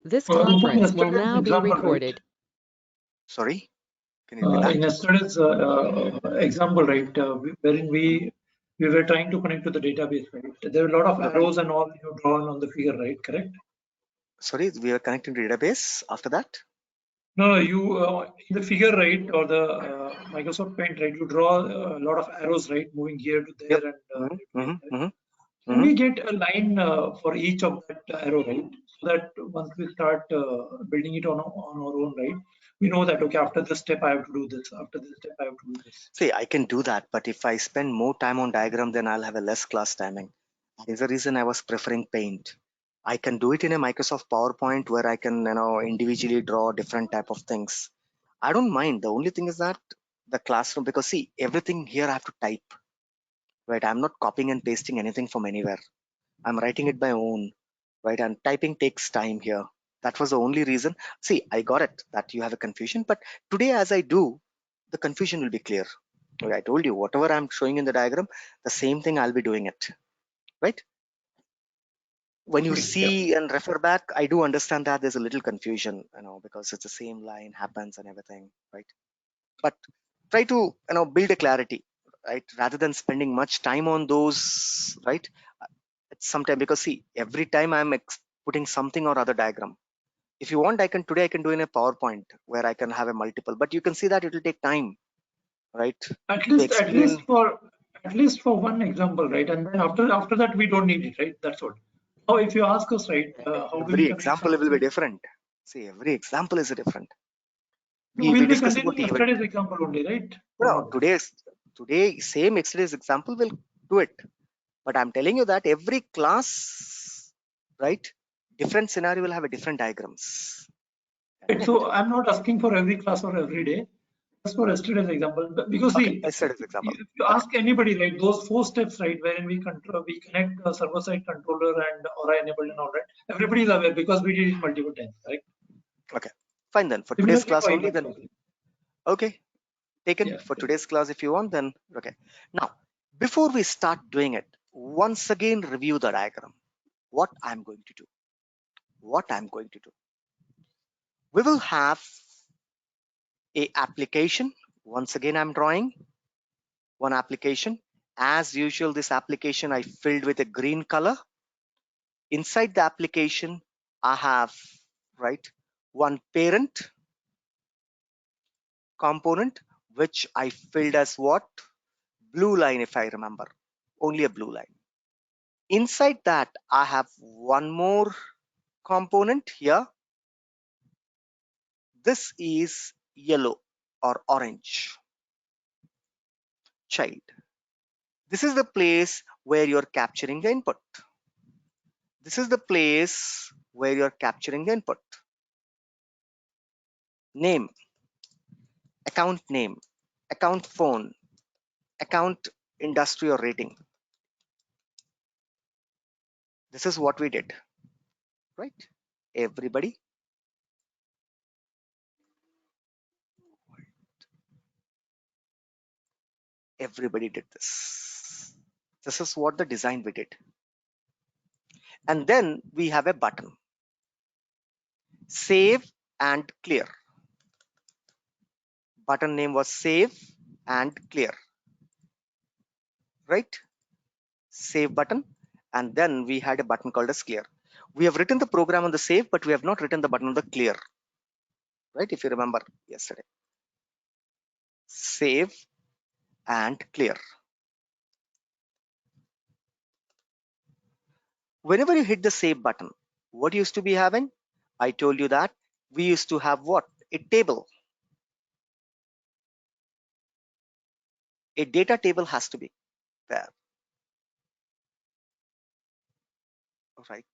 This Rupam, conference will yesterday's now be example, right? recorded. Sorry, can you repeat that? In yesterday's example, right, wherein we were trying to connect to the database, right? There are a lot of arrows and all drawn on the figure, right? Correct? Sorry, we are connecting to database after that? No, you in the figure, right, or the Microsoft Paint, right? You draw a lot of arrows, right, moving here to there, and we get a line for each of that arrow, right? So that once we start building it on our own, right, we know that okay, after this step I have to do this. After this step I have to do this. See, I can do that, but if I spend more time on diagram, then I'll have a less class timing. That is the reason I was preferring Paint. I can do it in a Microsoft PowerPoint where I can, individually draw different type of things. I don't mind. The only thing is that the classroom, because see, everything here I have to type, right? I'm not copying and pasting anything from anywhere. I'm writing it by own, right? And typing takes time here. That was the only reason. See, I got it that you have a confusion, but today as I do, the confusion will be clear. Okay, I told you, whatever I'm showing in the diagram, the same thing I'll be doing it, right? When you see and refer back, I do understand that there's a little confusion, because it's the same line happens and everything, right? But try to, build a clarity, right? Rather than spending much time on those, right? It's sometimes because see, every time I'm putting something or other diagram. If you want, today I can do in a PowerPoint where I can have a multiple, but you can see that it will take time, right? At least for one example, right? And then after that we don't need it, right? That's what. Now, if you ask us, right, every example will be different. See, every example is different. We'll be continuing yesterday's example only, right? No, today same yesterday's example will do it. But I'm telling you that every class, right, different scenario will have a different diagrams. Right, so I'm not asking for every class or every day, just for yesterday's example. Because see, yesterday's example. If you ask anybody, right, those 4 steps, right, wherein we connect the server-side controller and Aura enabled and all that, everybody is aware because we did it multiple times, right? Okay, fine then. For today's class only, then okay, take it for today's class if you want. Then okay. Now, before we start doing it, once again review the diagram. What I'm going to do. We will have a application. Once again, I'm drawing one application. As usual, this application I filled with a green color. Inside the application, I have, right, one parent component, which I filled as what? Blue line, if I remember, only a blue line. Inside that, I have one more component here. This is yellow or orange. Child. This is the place where you're capturing the input. This is the place where you're capturing the input. Name, account name, account phone, account industry or rating. This is what we did, right? Everybody. Everybody did this. This is what the design we did. And then we have a button. Save and clear. Button name was save and clear. Right? Save button. And then we had a button called as clear. We have written the program on the save, but we have not written the button on the clear. Right? If you remember yesterday. Save and clear. Whenever you hit the save button, what used to be having? I told you that we used to have what? A table. A data table has to be there. Right.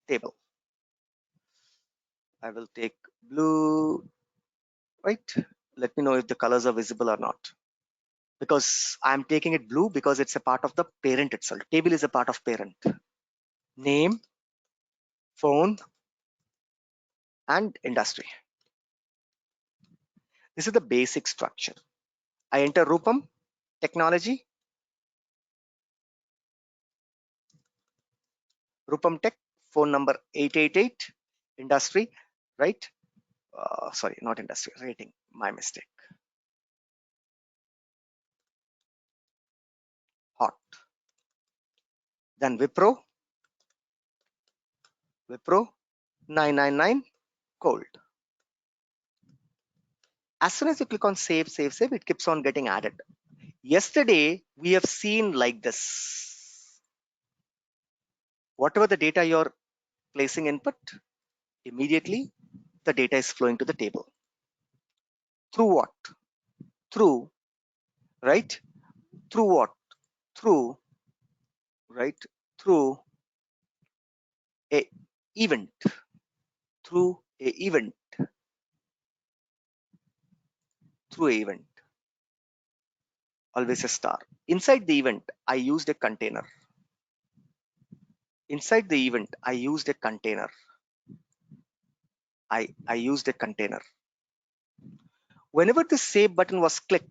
Table. I will take blue. Right. Let me know if the colors are visible or not. Because I'm taking it blue because it's a part of the parent itself. Table is a part of parent. Name, phone, and industry. This is the basic structure. I enter Rupam, technology, Rupam Tech, phone number 888, industry, right? Sorry, not industry, rating, my mistake. Hot. Then Wipro 999, cold. As soon as you click on save, it keeps on getting added. Yesterday, we have seen like this. Whatever the data you're placing input, immediately the data is flowing to the table. Through what? Through, right? Through what? Through, right? Through a event. Through a event. Through a event. Always a star. Inside the event, I used a container. Inside the event, I used a container. I used a container. Whenever the save button was clicked,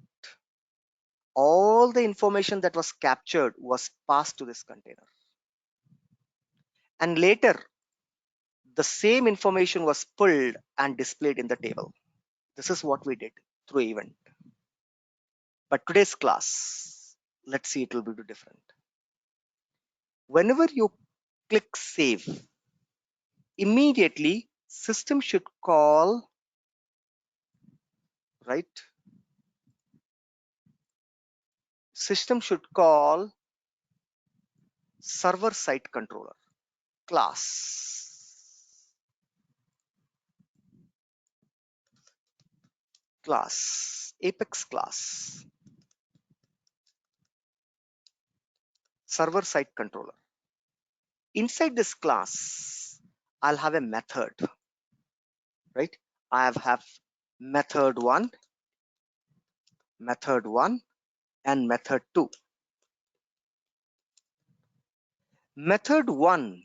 all the information that was captured was passed to this container. And later, the same information was pulled and displayed in the table. This is what we did through event. But today's class, let's see, it will be different. Whenever you click save, immediately system should call, right? System should call server side controller class. Apex class, server side controller. Inside this class, I'll have a method, right? I have method 1, and method 2. Method 1,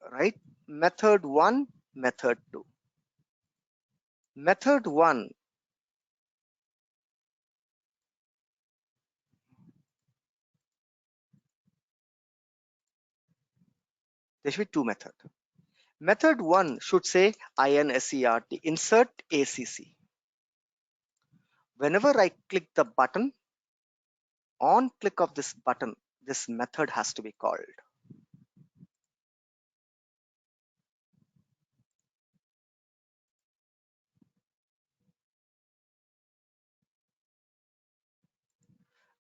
right? Method 1, method 2. Method 1, there should be 2 methods. Method 1 should say insert, insert ACC. Whenever I click the button, on click of this button, this method has to be called.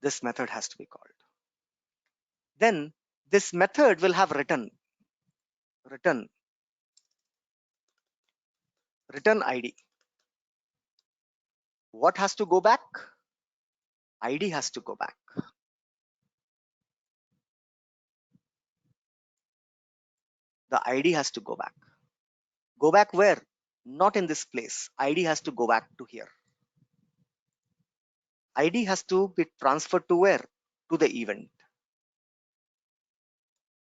This method has to be called. Then this method will have return ID. What has to go back? ID has to go back. The ID has to go back. Go back where? Not in this place. ID has to go back to here. ID has to be transferred to where? To the event.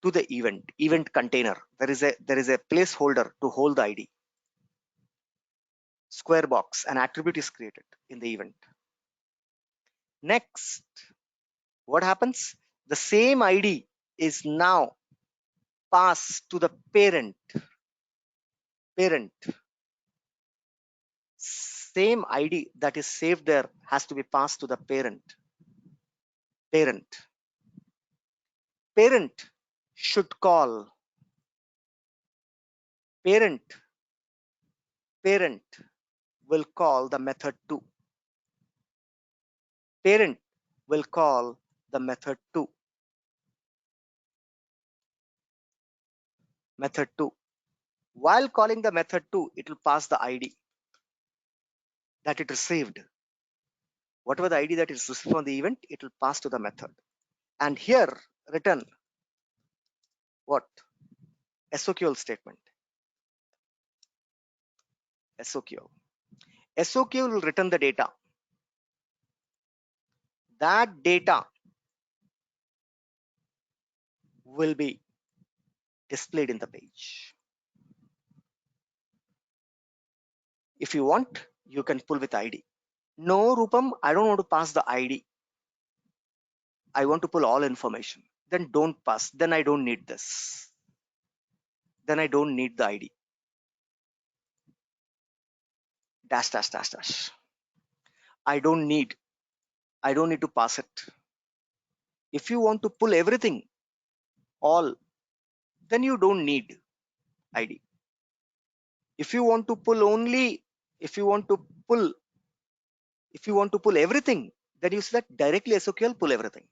To the event container. There is a placeholder to hold the ID. Square box, an attribute is created in the event. Next, what happens? The same ID is now passed to the parent. Same ID that is saved there has to be passed to the parent. Parent should call. Parent will call the method 2. Parent will call the method 2. Method 2. While calling the method 2, it will pass the ID that it received. Whatever the ID that is received from the event, it will pass to the method. And here, return what? SOQL statement. SOQL will return the data. That data will be displayed in the page. If you want, you can pull with ID. No, Rupam, I don't want to pass the ID. I want to pull all information. Then don't pass. Then I don't need this. then I don't need the ID. Dash, dash, dash, dash. I don't need to pass it. If you want to pull everything, all, then you don't need ID. If you want to pull only, if you want to pull, everything, then you select directly SOQL pull everything.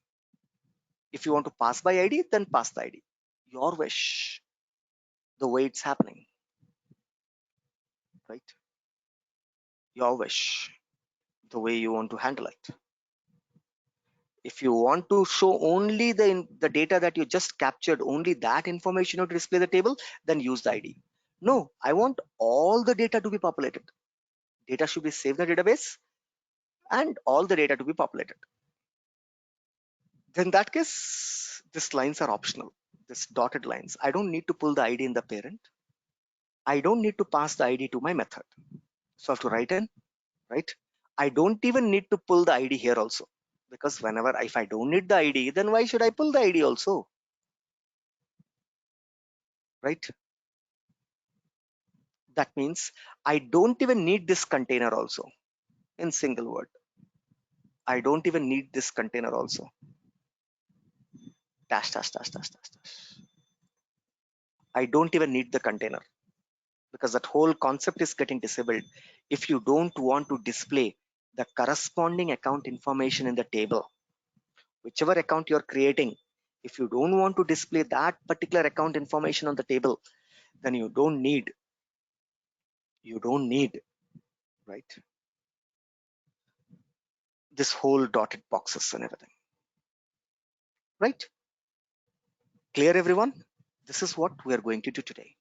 If you want to pass by ID, then pass the ID. Your wish, the way it's happening, right? Your wish, the way you want to handle it. If you want to show only the data that you just captured, only that information to display the table, then use the ID. No, I want all the data to be populated. Data should be saved in the database and all the data to be populated. Then in that case, these lines are optional. This dotted lines. I don't need to pull the ID in the parent. I don't need to pass the ID to my method. So I have to write in, right? I don't even need to pull the ID here also. Because whenever, if I don't need the ID, then why should I pull the ID also? Right? That means I don't even need this container also. In single word, I don't even need this container also. Dash, dash, dash, dash, dash, dash. I don't even need the container because that whole concept is getting disabled. If you don't want to display the corresponding account information in the table, whichever account you're creating, if you don't want to display that particular account information on the table, then you don't need, right, this whole dotted boxes and everything, right? Clear, everyone? This is what we are going to do today.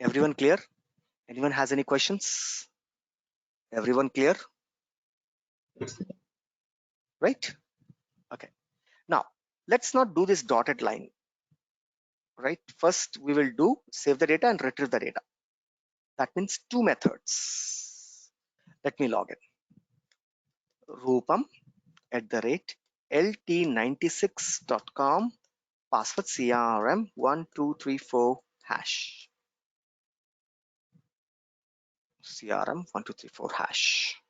Everyone clear? Anyone has any questions? Everyone clear? Right? Okay. Now, let's not do this dotted line, right? First, we will do save the data and retrieve the data. That means two methods. Let me log in. Rupam @lt96.com, password CRM1234 hash. CRM1234 hash.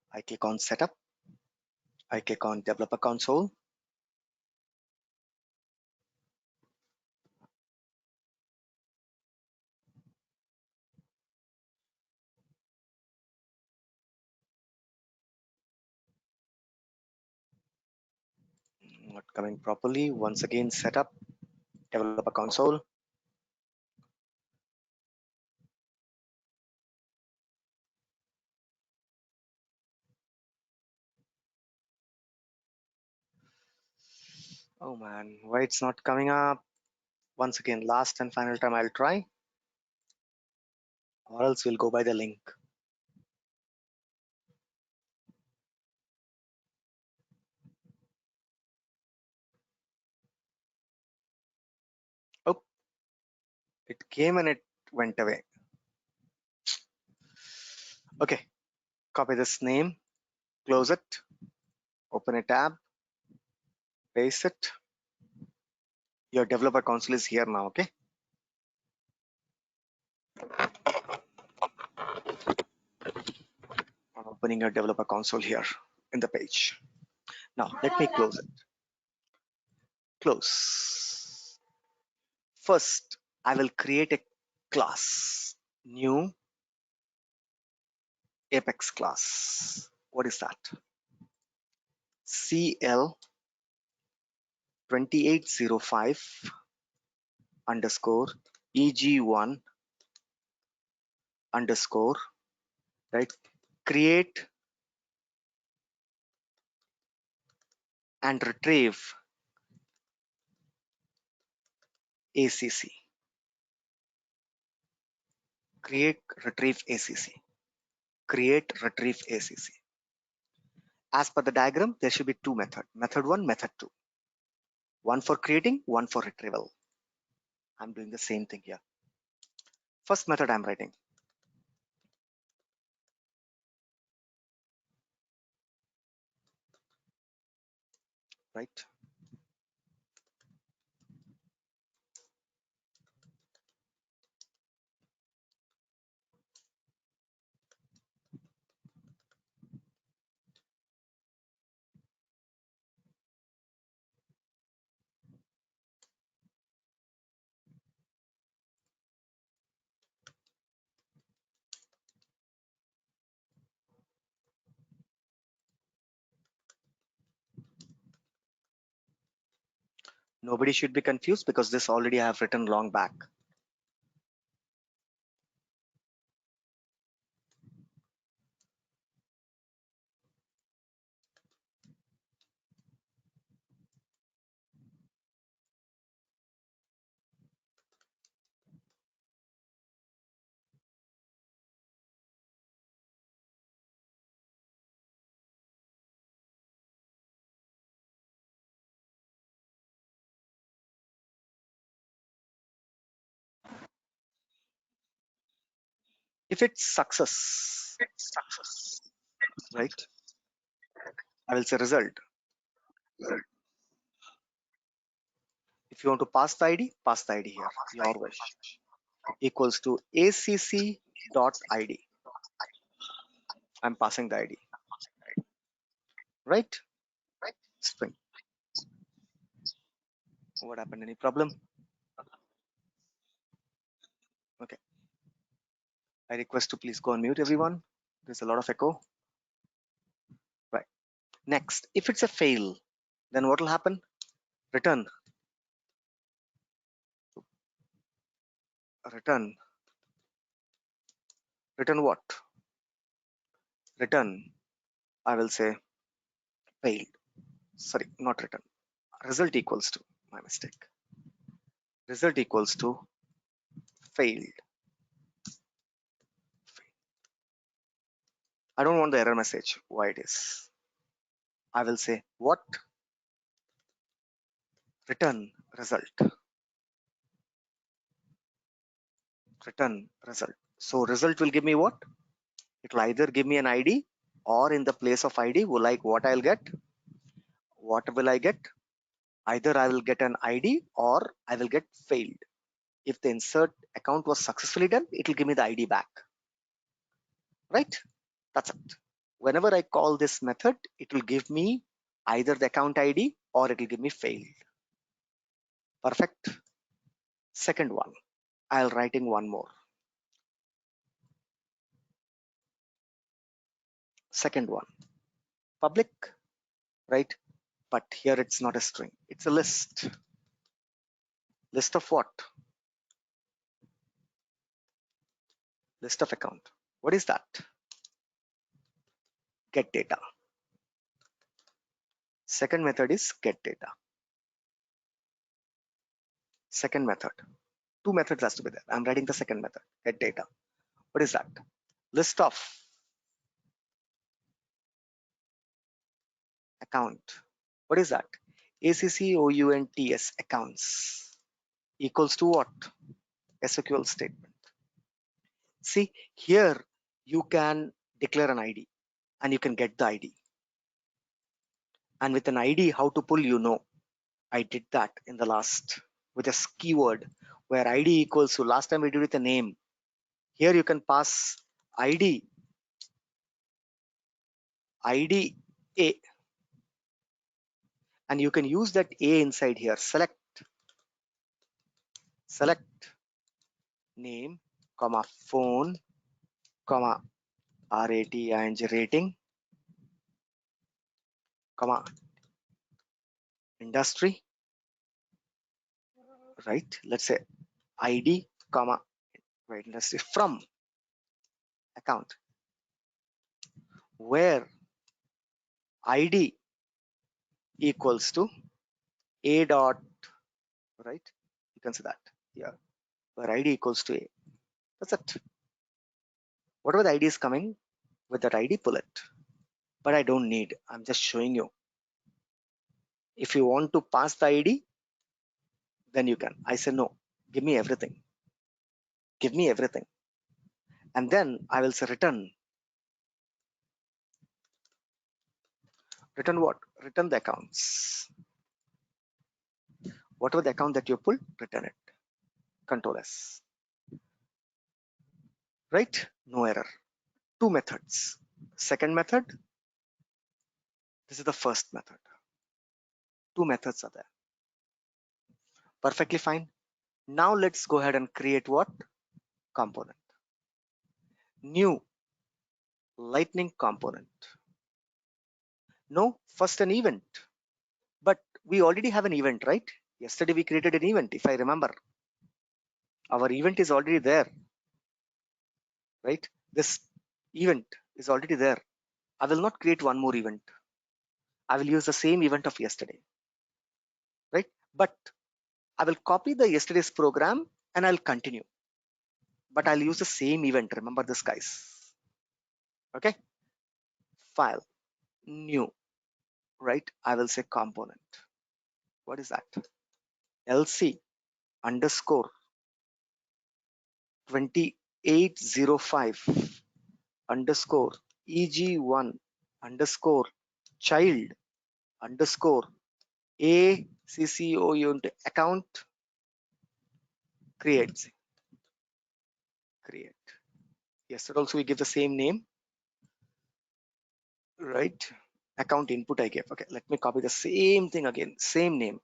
I click on setup. I click on developer console. Not coming properly. Once again, setup, developer console. Oh man, why it's not coming up? Once again, last and final time I'll try, or else we'll go by the link. Oh, it came and it went away. Okay, copy this name, close it, open a tab, paste it. Your developer console is here now, okay? I'm opening your developer console here in the page. Now, let me close it. Close. First, I will create a class, new Apex class. What is that? CL 2805 underscore EG1 underscore, right? Create and retrieve ACC. Create, retrieve ACC. Create, retrieve ACC. As per the diagram, there should be two methods. Method 1, method 2. One for creating, one for retrieval. I'm doing the same thing here. First method I'm writing. Right? Nobody should be confused because this already I have written long back. If it's success, right? I will say result. If you want to pass the ID, pass the ID here. Your wish. Equals to acc dot id. I'm passing the ID. Right? String. What happened? Any problem? Okay. I request to please go on mute, everyone. There's a lot of echo. Right. Next, if it's a fail, then what will happen? Return. Return. Return what? Return. I will say failed. Sorry, not return. Result equals to, my mistake. Result equals to failed. I don't want the error message. Why it is? I will say what? Return result. Return result. So result will give me what? It will either give me an ID, or in the place of ID, like what I'll get? What will I get? Either I will get an ID or I will get failed. If the insert account was successfully done, it will give me the ID back. Right? That's it. Whenever I call this method, it will give me either the account ID or it will give me failed. Perfect. Second one, I'll write in one more. Second one, public, right? But here it's not a string, it's a list. List of what? List of account. What is that? Get data. Second method is get data. Second method. Two methods has to be there. I'm writing the second method, get data. What is that? List of account. What is that? ACCOUNTS accounts equals to what? SQL statement. See, here you can declare an ID and you can get the ID. And with an ID, how to pull, you know. I did that in the last with a keyword where ID equals to, last time we did with a name. Here you can pass ID A, and you can use that A inside here. Select name, comma phone, comma rating, comma industry, right? Let's say ID, comma, right, industry from account, where ID equals to A dot, right? You can see that here, where ID equals to A. That's it. Whatever the ID is coming, with that ID, pull it. but I don't need. I'm just showing you. If you want to pass the ID, then you can. I say no. Give me everything. Give me everything. And then I will say return. Return what? Return the accounts. Whatever the account that you pull, return it. Control S. Right? No error. Two methods. Second method, this is the first method. Two methods are there. Perfectly fine. Now let's go ahead and create what? Component. New lightning component. No, first an event. But we already have an event, right? Yesterday we created an event, if I remember. Our event is already there, right? This event is already there. I will not create one more event. I will use the same event of yesterday, right? But I will copy the yesterday's program and I'll continue. But I'll use the same event. Remember this, guys. Okay. File, new, right? I will say component. What is that? LC underscore 2805 underscore EG1 underscore child underscore ACCO account create. Yesterday also we give the same name, right? Account input I gave. Okay, let me copy the same thing again, same name,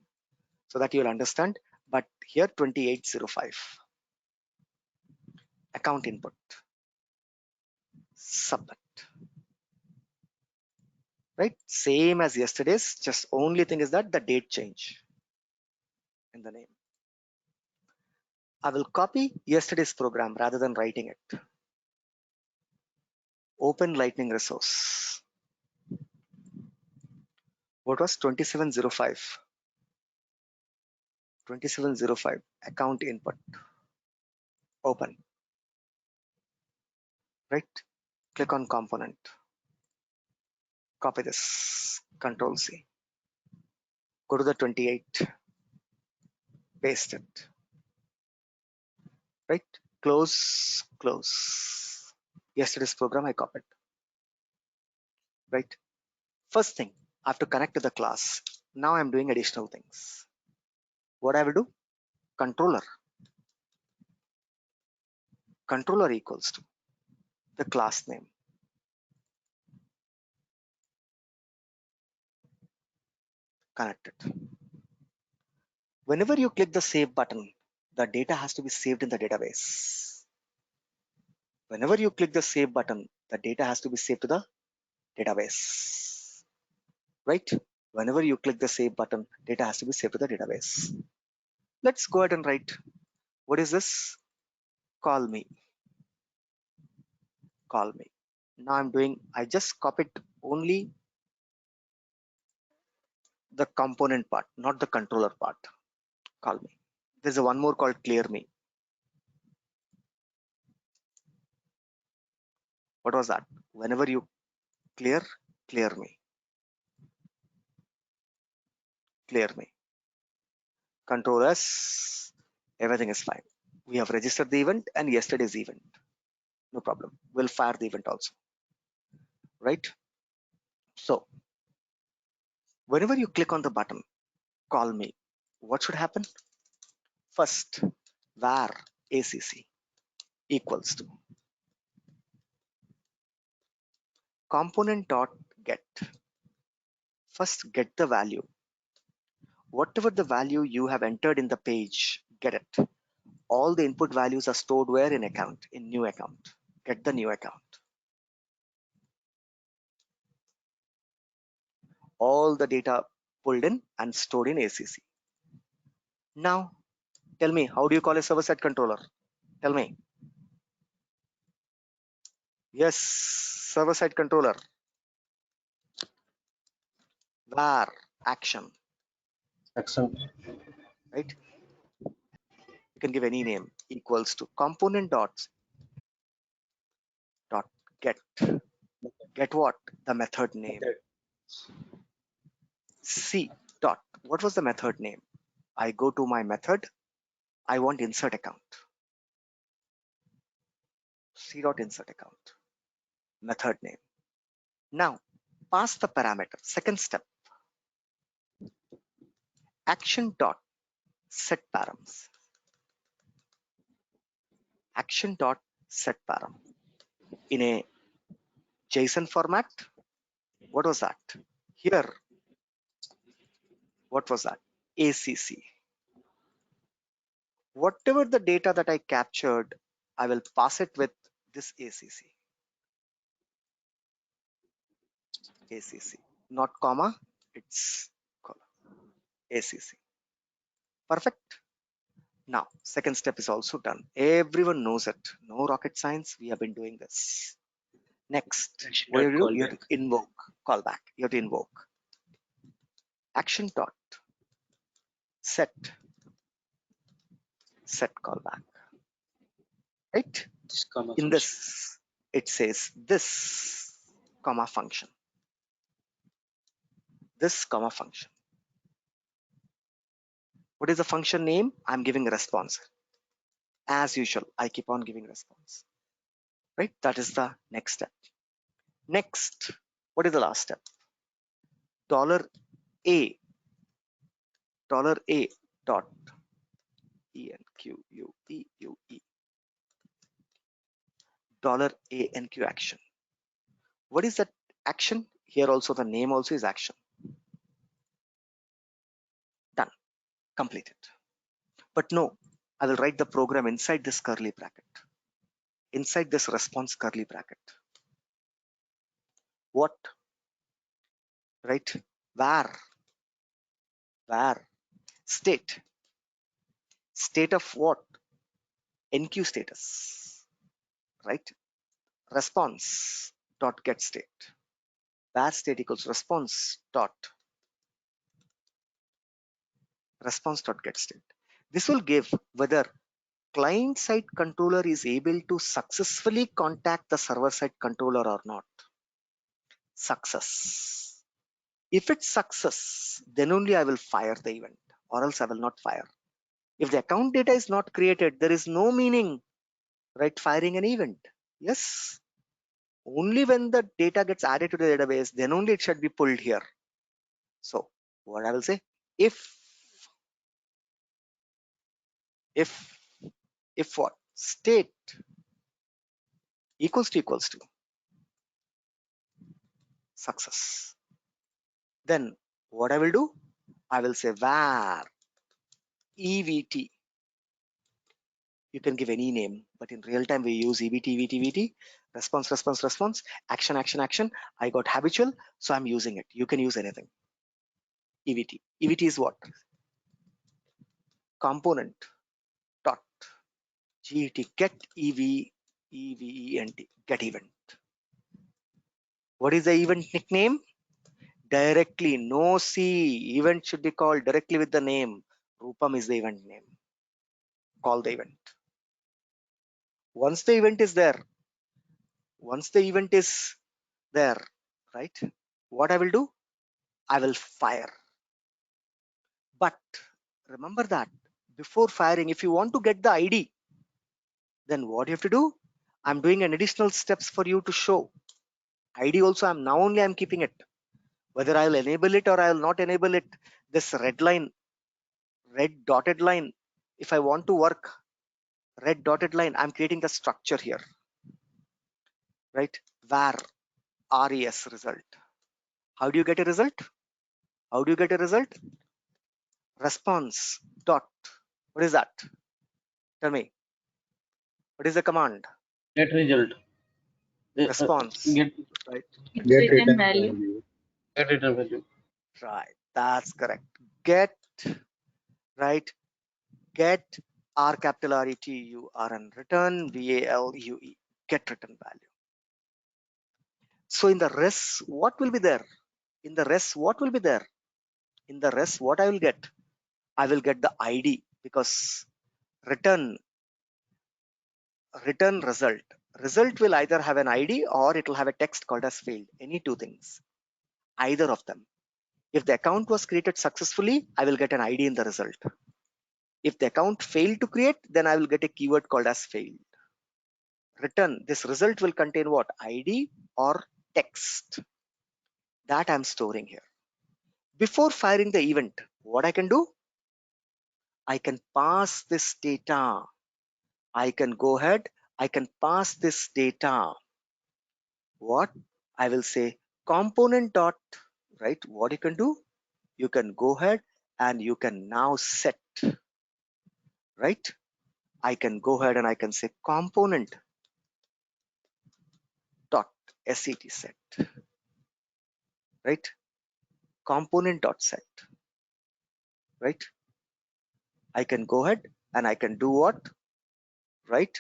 so that you'll understand. But here 2805 account input, submit. Right, same as yesterday's, just only thing is that the date change in the name. I will copy yesterday's program rather than writing it. Open lightning resource. What was 2705? 2705 account input. Open. Right, click on component. Copy this. Control C. Go to the 28. Paste it. Right, close. Yesterday's program I copied. Right. First thing, I have to connect to the class. Now I'm doing additional things. What I will do? Controller equals to the class name. Connected. Whenever you click the save button, the data has to be saved in the database. Whenever you click the save button, the data has to be saved to the database. Right? Whenever you click the save button, data has to be saved to the database. Let's go ahead and write. What is this? Call me. Now I just copied only the component part, not the controller part. Call me. There's a one more called clear me. What was that? Whenever you clear me. Control S, everything is fine. We have registered the event and yesterday's event. No problem. We'll fire the event also. Right? So, whenever you click on the button, call me, what should happen? First, var ACC equals to component dot get. First, get the value. Whatever the value you have entered in the page, get it. All the input values are stored where? In account, in new account. Get the new account. All the data pulled in and stored in ACC. Now, tell me, how do you call a server-side controller? Tell me. Yes, server-side controller. Var action. Right? You can give any name equals to component dot get. Get what? The method name. C dot. What was the method name? I go to my method. I want insert account. C dot insert account. Method name. Now pass the parameter. Second step. Action dot set params. Action dot set param. In a JSON format. What was that? Here. What was that? ACC. Whatever the data that I captured, I will pass it with this ACC. ACC, not comma, it's colon. ACC. Perfect. Now, second step is also done. Everyone knows it. No rocket science. We have been doing this. Next, what do you do? You have to invoke callback. You have to invoke action dot set callback. Right? In this, it says this comma function. This comma function. What is the function name? I'm giving a response. As usual, I keep on giving response. Right? That is the next step. Next, what is the last step? $A dot ENQUEUE $ANQ action. What is that action? Here also the name also is action. Done. Completed. But no, I will write the program inside this curly bracket. Inside this response curly bracket. What? Right? Where state of what? NQ status, right? Response dot get state. Where state equals response dot get state. This will give whether client side controller is able to successfully contact the server side controller or not. Success. If it's success, then only I will fire the event, or else I will not fire. If the account data is not created, there is no meaning, right, firing an event. Yes, only when the data gets added to the database, then only it should be pulled here. So what I will say, if what? State equals to success. Then what I will do? I will say var EVT. You can give any name, but in real time we use EVT, response, action. I got habitual, so I'm using it. You can use anything. EVT. EVT is what? Component dot GET get EVENT get event. What is the event nickname? Directly, no C. Event should be called directly with the name. Rupam is the event name. Call the event. Once the event is there, right? What I will do? I will fire. But remember that before firing, if you want to get the ID, then what you have to do? I'm doing an additional steps for you to show. ID also I'm keeping it. Whether I'll enable it or I'll not enable it, this red dotted line, if I want to work red dotted line, I'm creating the structure here, right? Var res result. How do you get a result? Response dot. What is that? Tell me. What is the command? Get result. Response. Right. Get return value. Get return value. Right. That's correct. Get. Right. Get R capital RETURN return VALUE. Get return value. So in the res, what will be there? In the res, what will be there? In the res, what I will get? I will get the ID because return result. Result will either have an ID or it will have a text called as failed. Any two things, either of them. If the account was created successfully, I will get an ID in the result. If the account failed to create, then I will get a keyword called as failed. Return, this result will contain what? ID or text. That I'm storing here. Before firing the event, what I can do? I can pass this data. I can go ahead, I can pass this data. What? I will say component dot, right? What you can do? You can go ahead and you can now set, right? I can go ahead and I can say component dot set, right? Component dot set, right? I can go ahead and I can do what? Right?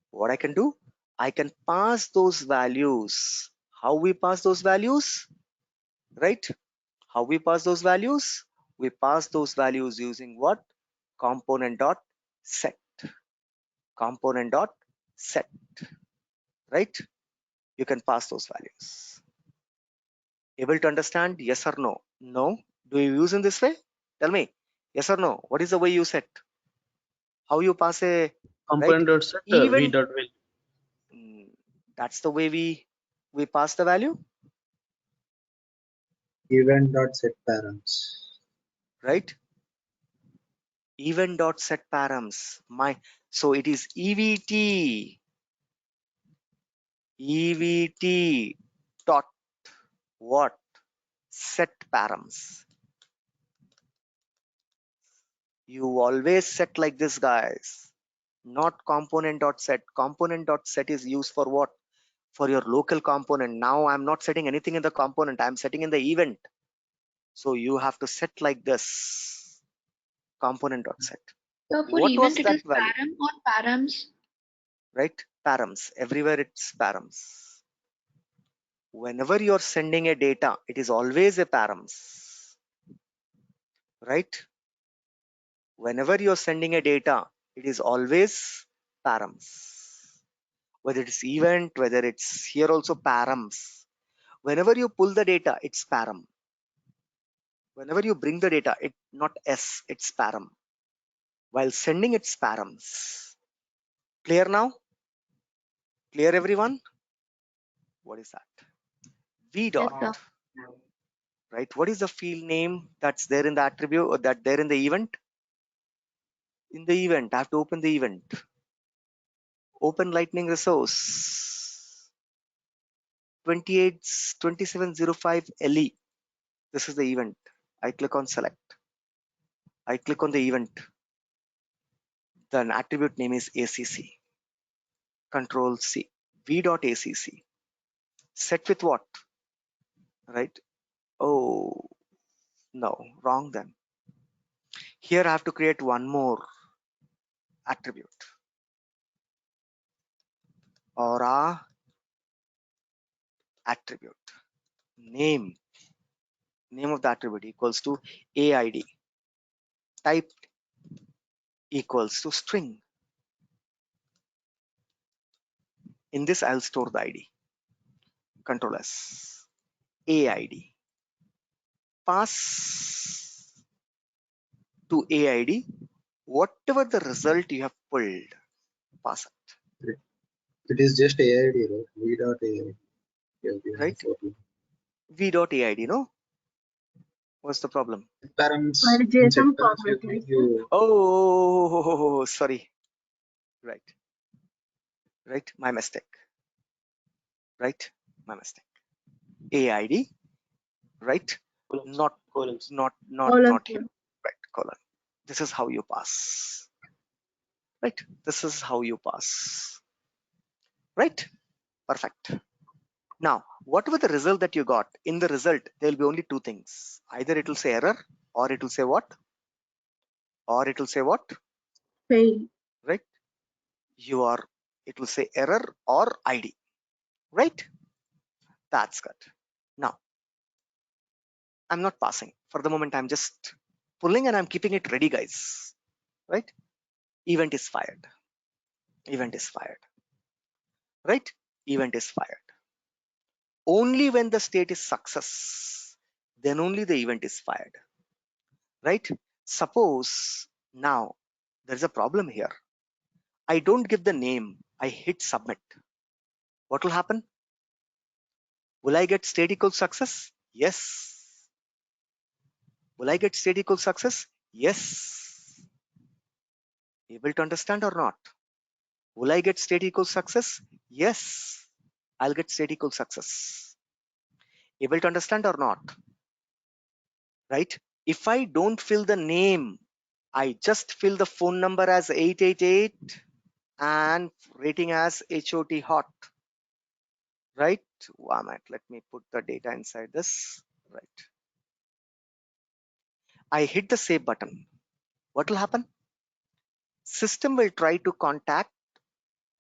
What I can do? I can pass those values. How we pass those values? Right? How we pass those values? We pass those values using what? Component dot set. Component dot set. Right? You can pass those values. Able to understand? Yes or no? No? Do you use in this way? Tell me. Yes or no? What is the way you set? How you pass a right? Component.set v Even dot value. that's the way we pass the value, Event.set params. right? Event.set params. So it is EVT dot what? Set params. You always set like this, guys. Not component.set. Component.set is used for what? For your local component. Now I'm not setting anything in the component. I'm setting in the event. So you have to set like this. Component.set. So for What was event, it that is value? param or params. Right? Params. Everywhere it's params. Whenever you're sending a data, it is always a params. Right? Whenever you're sending a data, it is always params. Whether it's event, whether it's here also params. Whenever you pull the data, it's param. Whenever you bring the data, it not S, it's param. While sending, it's params. Clear now? Clear everyone? What is that? V Yes, dot. sir. Right? What is the field name that's there in the attribute or that there in the event? In the event, I have to open the event. Open lightning resource 2705 LE. This is the event. I click on select. I click on the event. The attribute name is ACC. Control C. V.acc. Set with what? Right? Oh, no, wrong then. Here I have to create one more attribute. Or a attribute. Name of the attribute equals to AID. Type equals to string. In this, I'll store the ID. Control S. AID. Pass to AID whatever the result you have pulled. Pass it. It is just AID, right? V.AID. Right? V.AID, no? What's the problem? Params. Well, In JSON set params, format, right? you Oh, sorry. Right. Right. My mistake. Right. My mistake. AID. Right. Columns. Not Columns. not here. Right. Colon. This is how you pass. Right. This is how you pass. Right. Perfect. Now, whatever the result that you got, in the result, there will be only two things. Either it will say error or it will say what? Or it will say what? Fail. Right? It will say error or ID. Right? That's good. Now, I'm not passing. For the moment, I'm just pulling and I'm keeping it ready, guys. Right? Event is fired. Event is fired. right? Event is fired. Only when the state is success, then only the event is fired, right? Suppose now there's a problem here. I don't give the name. I hit submit. What will happen? Will I get state equals success? Yes. Will I get state equals success? Yes. Able to understand or not? Will I get state equals success? Yes. I'll get state equals success. Able to understand or not? Right? If I don't fill the name, I just fill the phone number as 888 and rating as HOT hot. Right? 1 minute. Let me put the data inside this. Right. I hit the save button. What will happen? System will try to contact,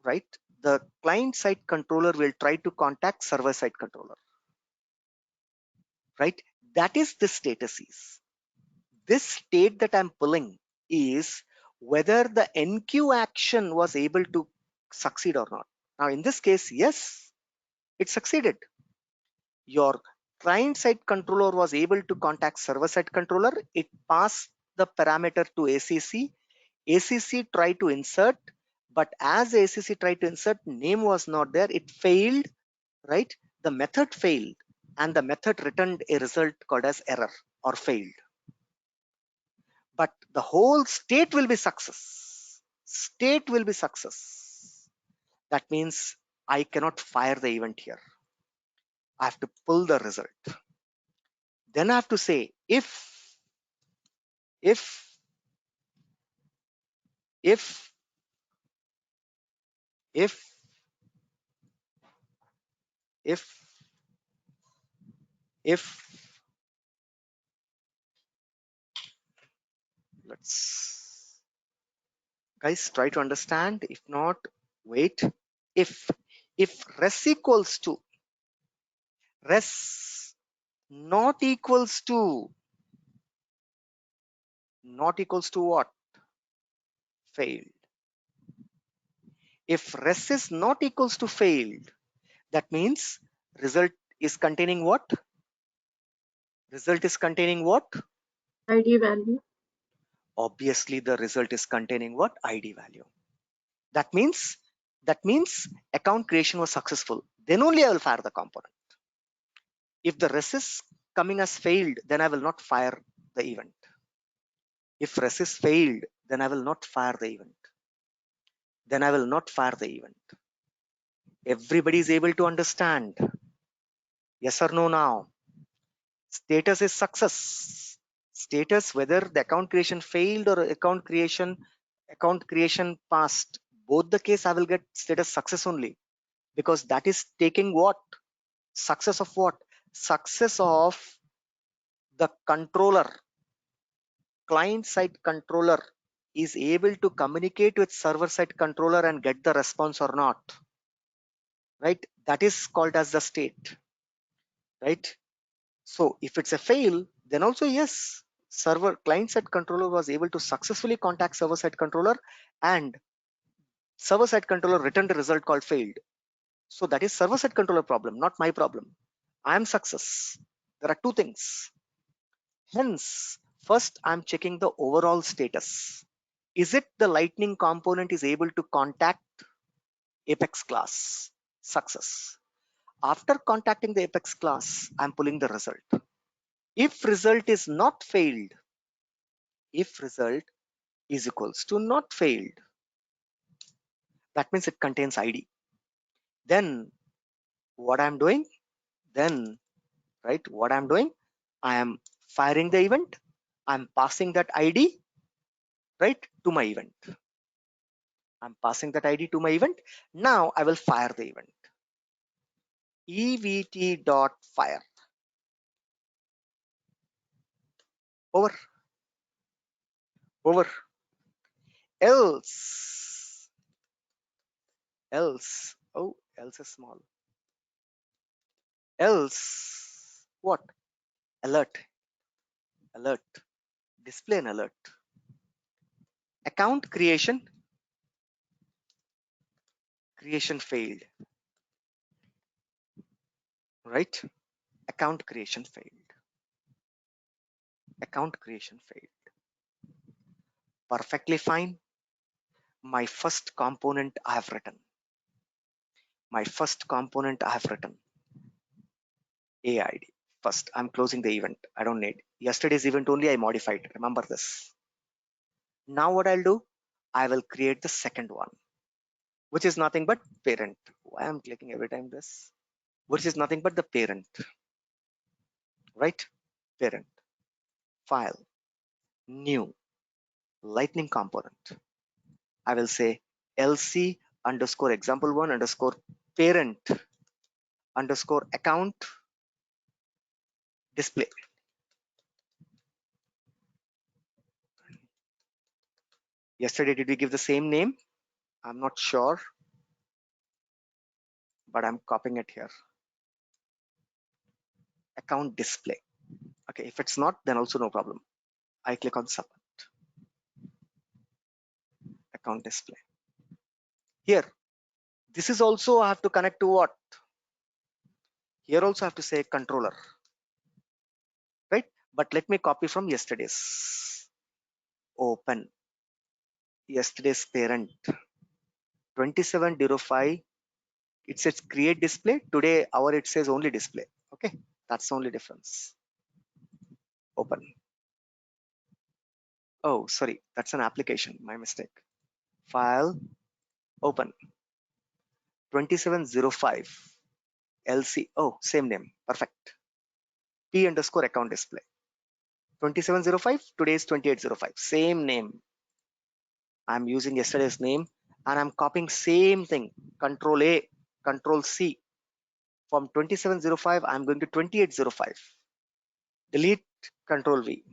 right? The client side controller will try to contact server side controller, right? That is the status is. This state that I'm pulling is whether the NQ action was able to succeed or not. Now, in this case, yes, it succeeded. Your client side controller was able to contact server side controller. It passed the parameter to ACC. ACC tried to insert, but as ACC tried to insert, name was not there. It failed, right? The method failed, and the method returned a result called as error or failed. But the whole state will be success. State will be success. That means I cannot fire the event here. I have to pull the result. Then I have to say if if if if if if let's guys try to understand. If not, wait. If res equals to res not equals to what? Failed. If res is not equals to failed, that means result is containing what? Result is containing what? ID value. Obviously the result is containing what? ID value. That means account creation was successful. Then only I will fire the component. If the res is coming as failed, then I will not fire the event. If res is failed, then I will not fire the event. Then I will not fire the event. Everybody is able to understand. Yes or no now? Status is success. Status whether the account creation failed or account creation passed. Both the case I will get status success only, because that is taking what? Success of what? Success of the controller. Client side controller is able to communicate with server side controller and get the response or not, right? That is called as the state, right? So if it's a fail, then also yes, server client side controller was able to successfully contact server side controller, and server side controller returned a result called failed. So that is server side controller problem, not my problem. I am success. There are two things. Hence, first I'm checking the overall status. Is it the lightning component is able to contact Apex class? Success. After contacting the Apex class, I'm pulling the result. If result is not failed, if result is equals to not failed, that means it contains ID. Then what I'm doing? Then, right, what I'm doing? I am firing the event. I'm passing that ID, right, to my event. I'm passing that ID to my event. Now I will fire the event. EVT.fire. Over. Over. Else. Else. Oh, else is small. Else. What? Alert. Alert. Display an alert. Account creation. Creation failed. right? Account creation failed. Account creation failed. Perfectly fine. My first component I have written. My first component I have written. AID. First, I'm closing the event. I don't need. Yesterday's event only I modified. Remember this. Now what I'll do? I will create the second one, which is nothing but parent. Why I'm clicking every time this? Which is nothing but the parent, right? Parent. File. New. Lightning component. I will say LC underscore example one underscore parent underscore account display. Yesterday, did we give the same name? I'm not sure, but I'm copying it here. Account display. Okay, if it's not, then also no problem. I click on submit. Account display. Here, this is also I have to connect to what? Here also I have to say controller, right? But let me copy from yesterday's. Open yesterday's parent 2705. It says create display. Today our it says only display. Okay, that's the only difference. Open. Oh, sorry, that's an application. My mistake. File. Open. 2705 LC. Oh, same name. Perfect. P underscore account display. 2705. Today is 2805. Same name. I'm using yesterday's name and I'm copying same thing. Control A, Control C. From 2705, I'm going to 2805. Delete, Control V,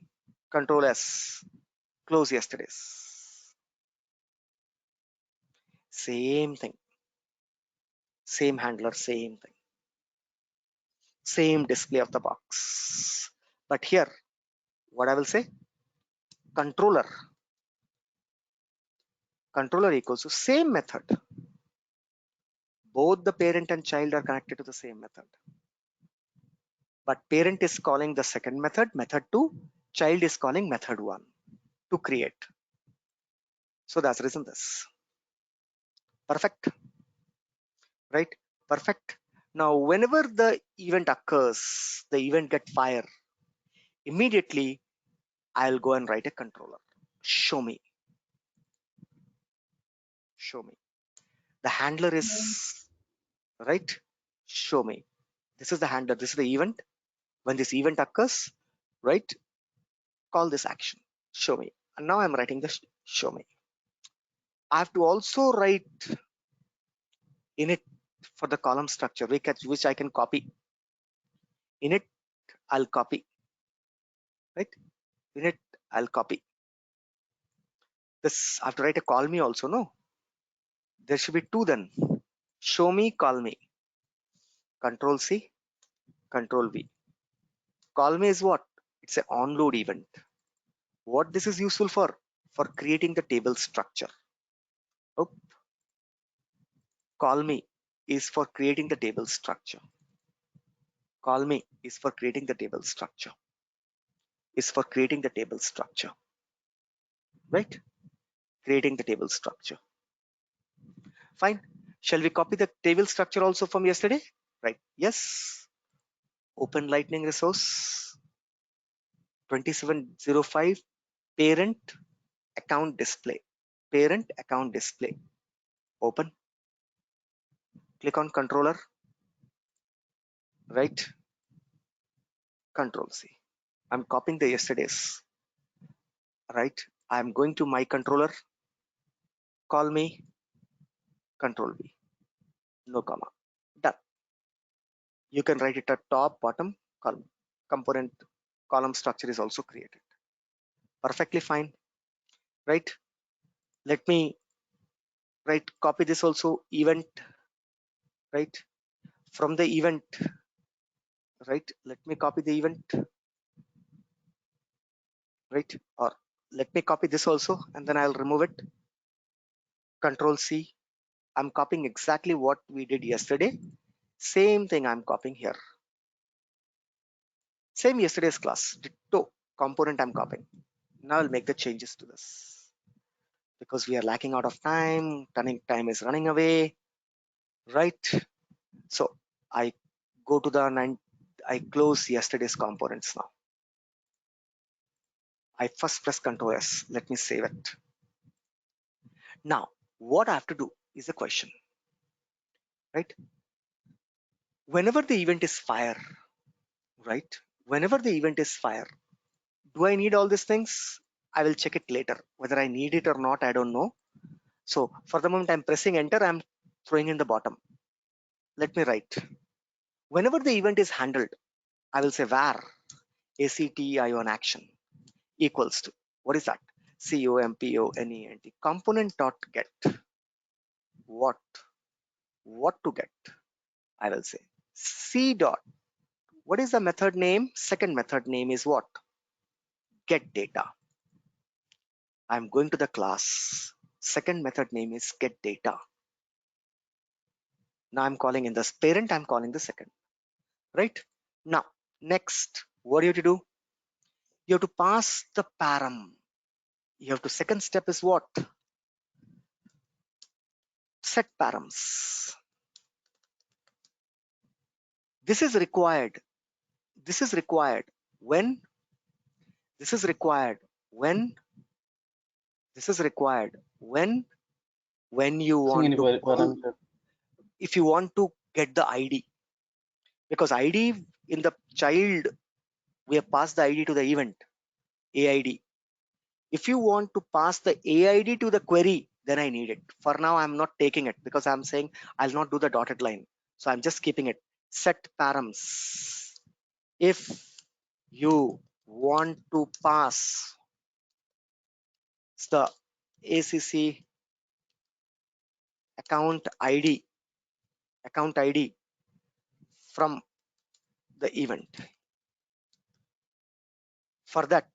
Control S. Close yesterday's. Same thing. Same handler, same thing. Same display of the box. But here, what I will say, controller. Controller equals to same method. Both the parent and child are connected to the same method. But parent is calling the second method, method 2. Child is calling method 1 to create. So that's the reason this. Perfect. Right? Perfect. Now, whenever the event occurs, the event get fire, immediately I'll go and write a controller. Show me. Show me. The handler is right. Show me. This is the handler. This is the event. When this event occurs, right? Call this action. Show me. And now I'm writing the show me. I have to also write init for the column structure, which I can copy. Init, I'll copy. Right? Init, I'll copy. This I have to write a call me also, no? There should be two then. Show me, call me. Control C, Control V. Call me is what? It's an onload event. What this is useful for? For creating the table structure. Oh, call me is for creating the table structure. Call me is for creating the table structure. Is for creating the table structure. Right? Creating the table structure. Fine. Shall we copy the table structure also from yesterday? Right. Yes. Open lightning resource 2705 parent account display. Parent account display. Open. Click on controller. Right. Control C. I'm copying the yesterday's. Right. I'm going to my controller. Call me. Control V. No comma. Done. You can write it at top, bottom, column. Component column structure is also created. Perfectly fine. Right. Let me copy this also event. Right. From the event. Right. Let me copy the event. Right. Or let me copy this also and then I'll remove it. Control C. I'm copying exactly what we did yesterday. Same thing I'm copying here. Same yesterday's class, ditto component I'm copying. Now I'll make the changes to this because we are lacking out of time. Time is running away, right? So I go to I close yesterday's components now. I first press Ctrl S. Let me save it. Now, what I have to do is a question, right? Whenever the event is fire, right? Whenever the event is fire, do I need all these things? I will check it later. Whether I need it or not, I don't know. So for the moment I'm pressing enter, I'm throwing in the bottom. Let me write. Whenever the event is handled, I will say var ACTION action equals to, what is that? COMPONENT component dot get. What to get? I will say C dot. What is the method name? Second method name is what? Get data. I'm going to the class. Second method name is get data. Now I'm calling in this parent, I'm calling the second, right? Now, next, what do you have to do? You have to pass the param. You have to, second step is what? Set params. This is required. This is required when, this is required when, this is required when you Passing want any to pull, parameter. if you want to get the ID, because ID in the child, we have passed the ID to the event, AID. If you want to pass the AID to the query, then I need it. For now, I'm not taking it because I'm saying I'll not do the dotted line. So I'm just keeping it. Set params. If you want to pass the ACC account ID from the event, for that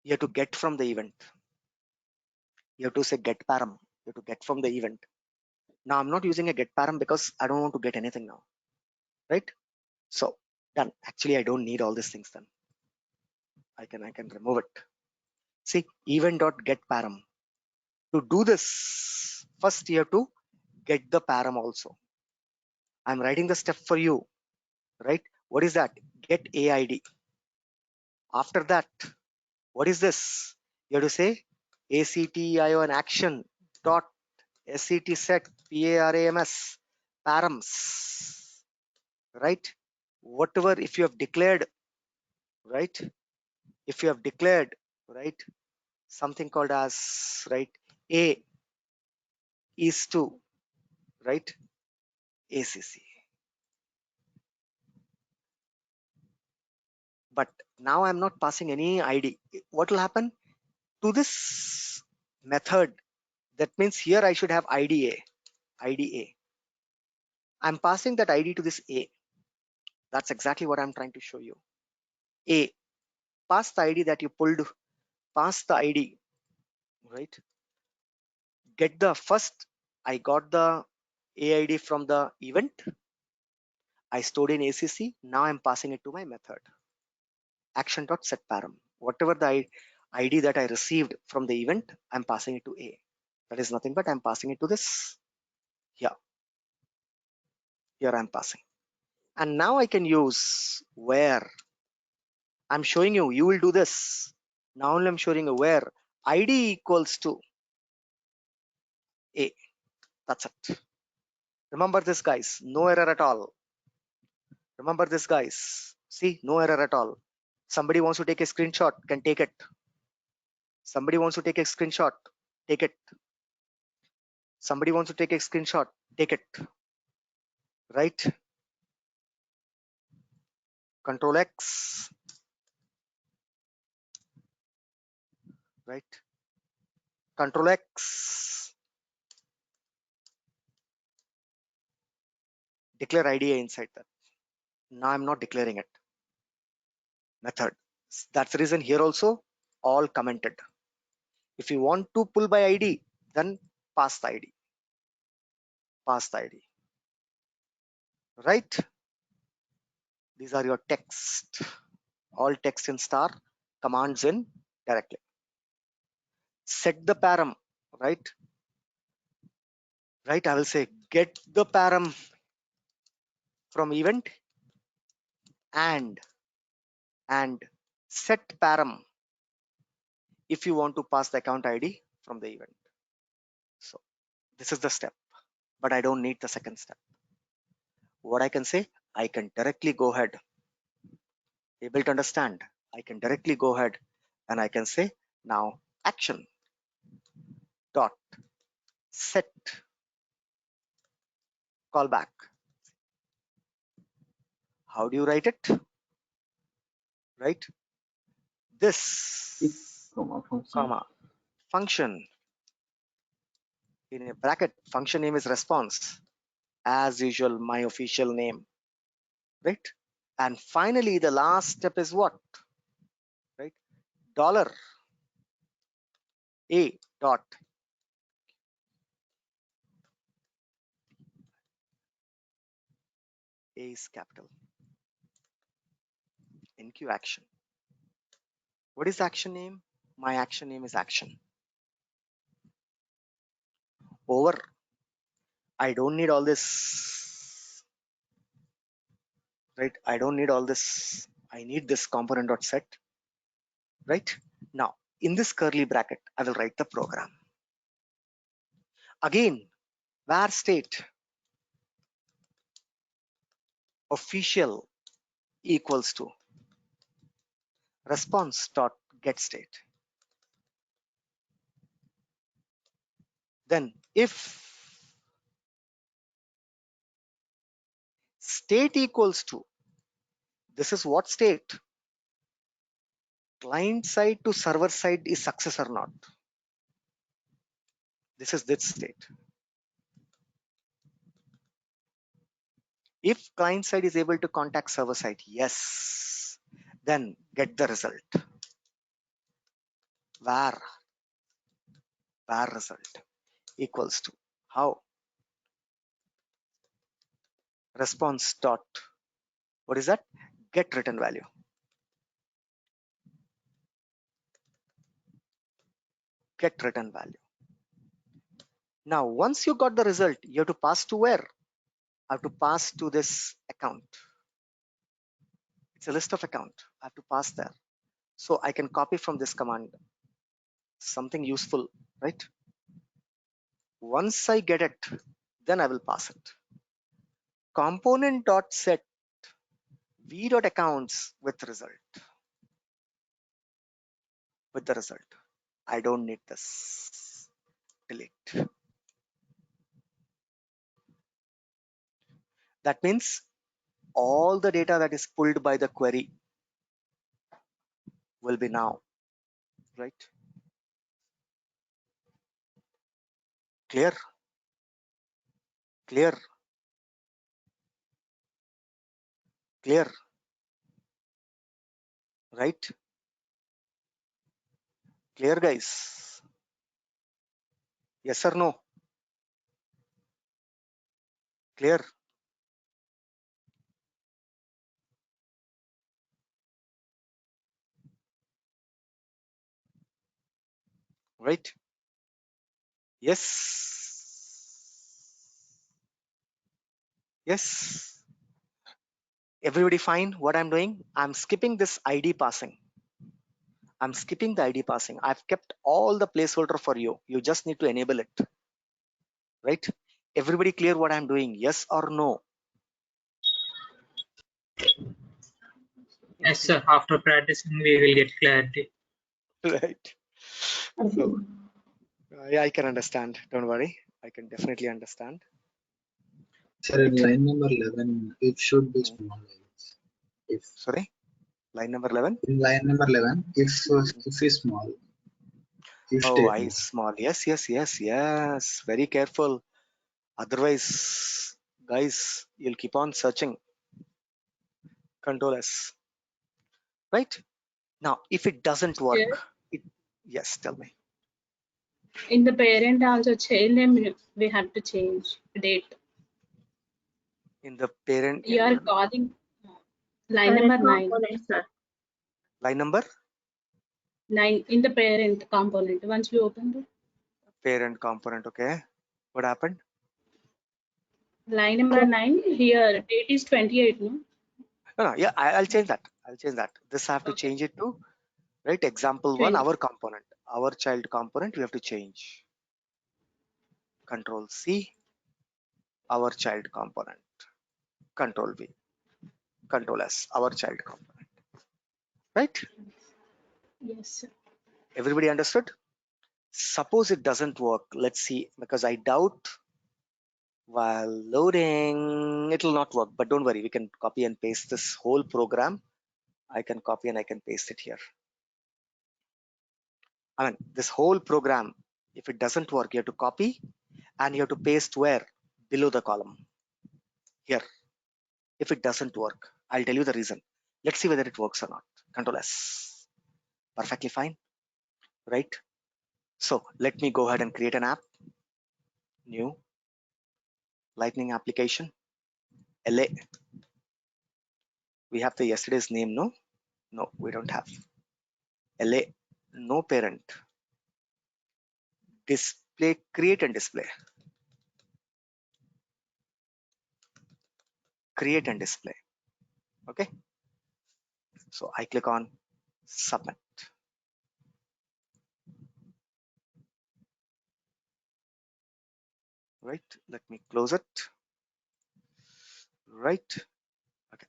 you have to get from the event. You have to say get param. You have to get from the event. Now I'm not using a get param because I don't want to get anything now, right? So done. Actually, I don't need all these things then. I can remove it. See, event dot get param. To do this, first you have to get the param also. I'm writing the step for you, right? What is that? Get AID. After that, what is this? You have to say ACTION action dot SCT set PARAMS params, right? Whatever, if you have declared, right? If you have declared, right, something called as, right, A is to, right, ACC. But now I'm not passing any ID. What will happen to this method? That means here I should have IDA. I'm passing that ID to this A. That's exactly what I'm trying to show you. A, pass the ID that you pulled, pass the ID, right? Get the first, I got the AID from the event. I stored in ACC. Now I'm passing it to my method. Action.setParam. Whatever the ID that I received from the event, I'm passing it to A. That is nothing but I'm passing it to this. Here I'm passing. And now I can use where. I'm showing you, you will do this. Now I'm showing you where ID equals to A. That's it. Remember this, guys. No error at all. Remember this, guys. See, no error at all. Somebody wants to take a screenshot, can take it. Somebody wants to take a screenshot, take it. Somebody wants to take a screenshot, take it. Right? Control X. Right? Control X. Declare IDA inside that. Now I'm not declaring it. Method. That's the reason here also all commented. If you want to pull by ID, then pass the ID. Pass the ID. Right? These are your text. all text in star, commands in directly. Set the param, right? Right, I will say get the param from event and set param if you want to pass the account ID from the event. So this is the step, but I don't need the second step. What I can say, I can directly go ahead, able to understand, I can directly go ahead and I can say now action dot set callback. How do you write it? Right, this comma function in a bracket, function name is response, as usual my official name, right? And finally the last step is what, right? Dollar a dot a is capital NQ action. What is action name? My action name is action. Over. I don't need all this, right? I don't need all this. I need this component dot set, right? Now in this curly bracket I will write the program. Again, var state official equals to response dot get state. Then if state equals to, this is what state, client side to server side is success or not. This is this state. If client side is able to contact server side, yes, then get the result. var result equals to how, response dot, what is that, get return value. Get return value. Now once you got the result, you have to pass to where? I have to pass to this account. It's a list of account. I have to pass there. So I can copy from this command something useful, right? Once I get it, then I will pass it. Component dot set v dot accounts with result. With the result. I don't need this. Delete. That means all the data that is pulled by the query will be now, right? Clear? Clear? Clear? Right? Clear, guys? Yes or no? Clear? Right? Yes. Yes. Everybody fine? What I'm doing? I'm skipping this ID passing. I'm skipping the ID passing. I've kept all the placeholder for you. You just need to enable it. Right? Everybody clear what I'm doing? Yes or no? Yes, sir. After practicing, we will get clarity. Right. So I can understand. Don't worry. I can definitely understand. Sir, in line number 11, it should be small. If sorry, line number 11. In line number 11, if is small. If oh, statement. I is small. Yes, yes, yes, yes. Very careful. Otherwise, guys, you'll keep on searching. Control S. Right? Now, if it doesn't work, yes, tell me. In the parent also child name we have to change date. In the parent. You are calling line number 9. Component, sir. Line number 9 in the parent component. Once we open the parent component. Okay, what happened? line number 9 here, date is 28, no? No, yeah, I'll change that. I'll change that. This I have to Okay. change it to, right? Example 1, 20. our component, our child component, we have to change. Control C, our child component. Control V, Control S, our child component. Right? Yes, sir. Everybody understood? Suppose it doesn't work. Let's see, because I doubt while loading, it will not work. But don't worry, we can copy and paste this whole program. I can copy and I can paste it here. I mean, this whole program, if it doesn't work, you have to copy and you have to paste where? Below the column. Here. If it doesn't work, I'll tell you the reason. Let's see whether it works or not. Control S. Perfectly fine. Right? So let me go ahead and create an app. New. Lightning application. LA. We have the yesterday's name, no? No, we don't have. LA. No parent. Display, create and display. Create and display. Okay. So I click on submit. Right. Let me close it. Right. Okay.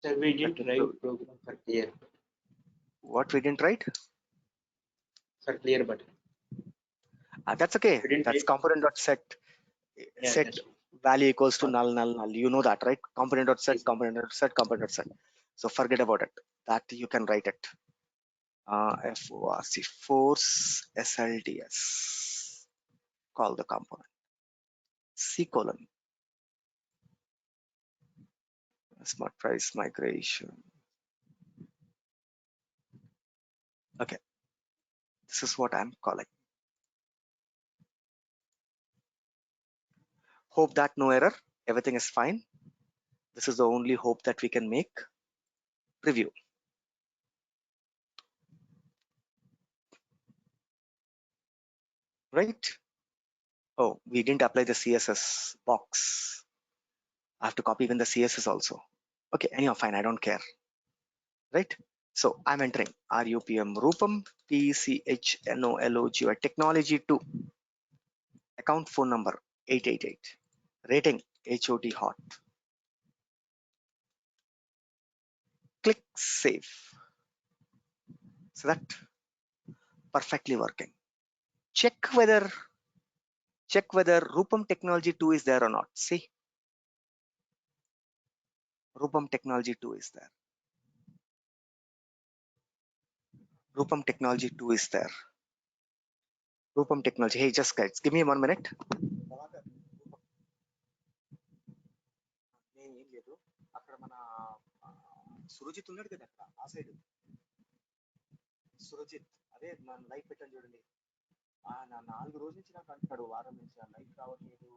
So we didn't write program for clear. What we didn't write? For clear button. That's okay. We didn't That's write. component.set. Yeah, Set that's value equals to okay. null, null, null. You know that, right? Component.set, Yes. component.set, component.set. So forget about it. That you can write it. FORC force SLDS. Call the component. C colon. Smart price migration. Okay. This is what I'm calling. Hope that no error. Everything is fine. This is the only hope that we can make. Preview. Right? Oh, we didn't apply the CSS box. I have to copy even the CSS also. Okay, anyhow, fine, I don't care. Right? So I'm entering RUPM Rupam PCHNOLOG technology 2. Account phone number 888. Rating HOT hot. Click save. So that perfectly working. Check whether Rupam technology 2 is there or not. See, Rupam technology 2 is there. Rupam technology 2 is there. Rupam technology. Hey, just guys, give me 1 minute. అక్కడ మన సురజిత్ ఉన్నాడు కదా అక్కడ ఆ side Surajit అదే మన live పెట్టాను చూడండి నా 4 రోజుల నుంచి నాకు అంటాడు వారం నుంచి ఆ లైవ్ రావట్లేదు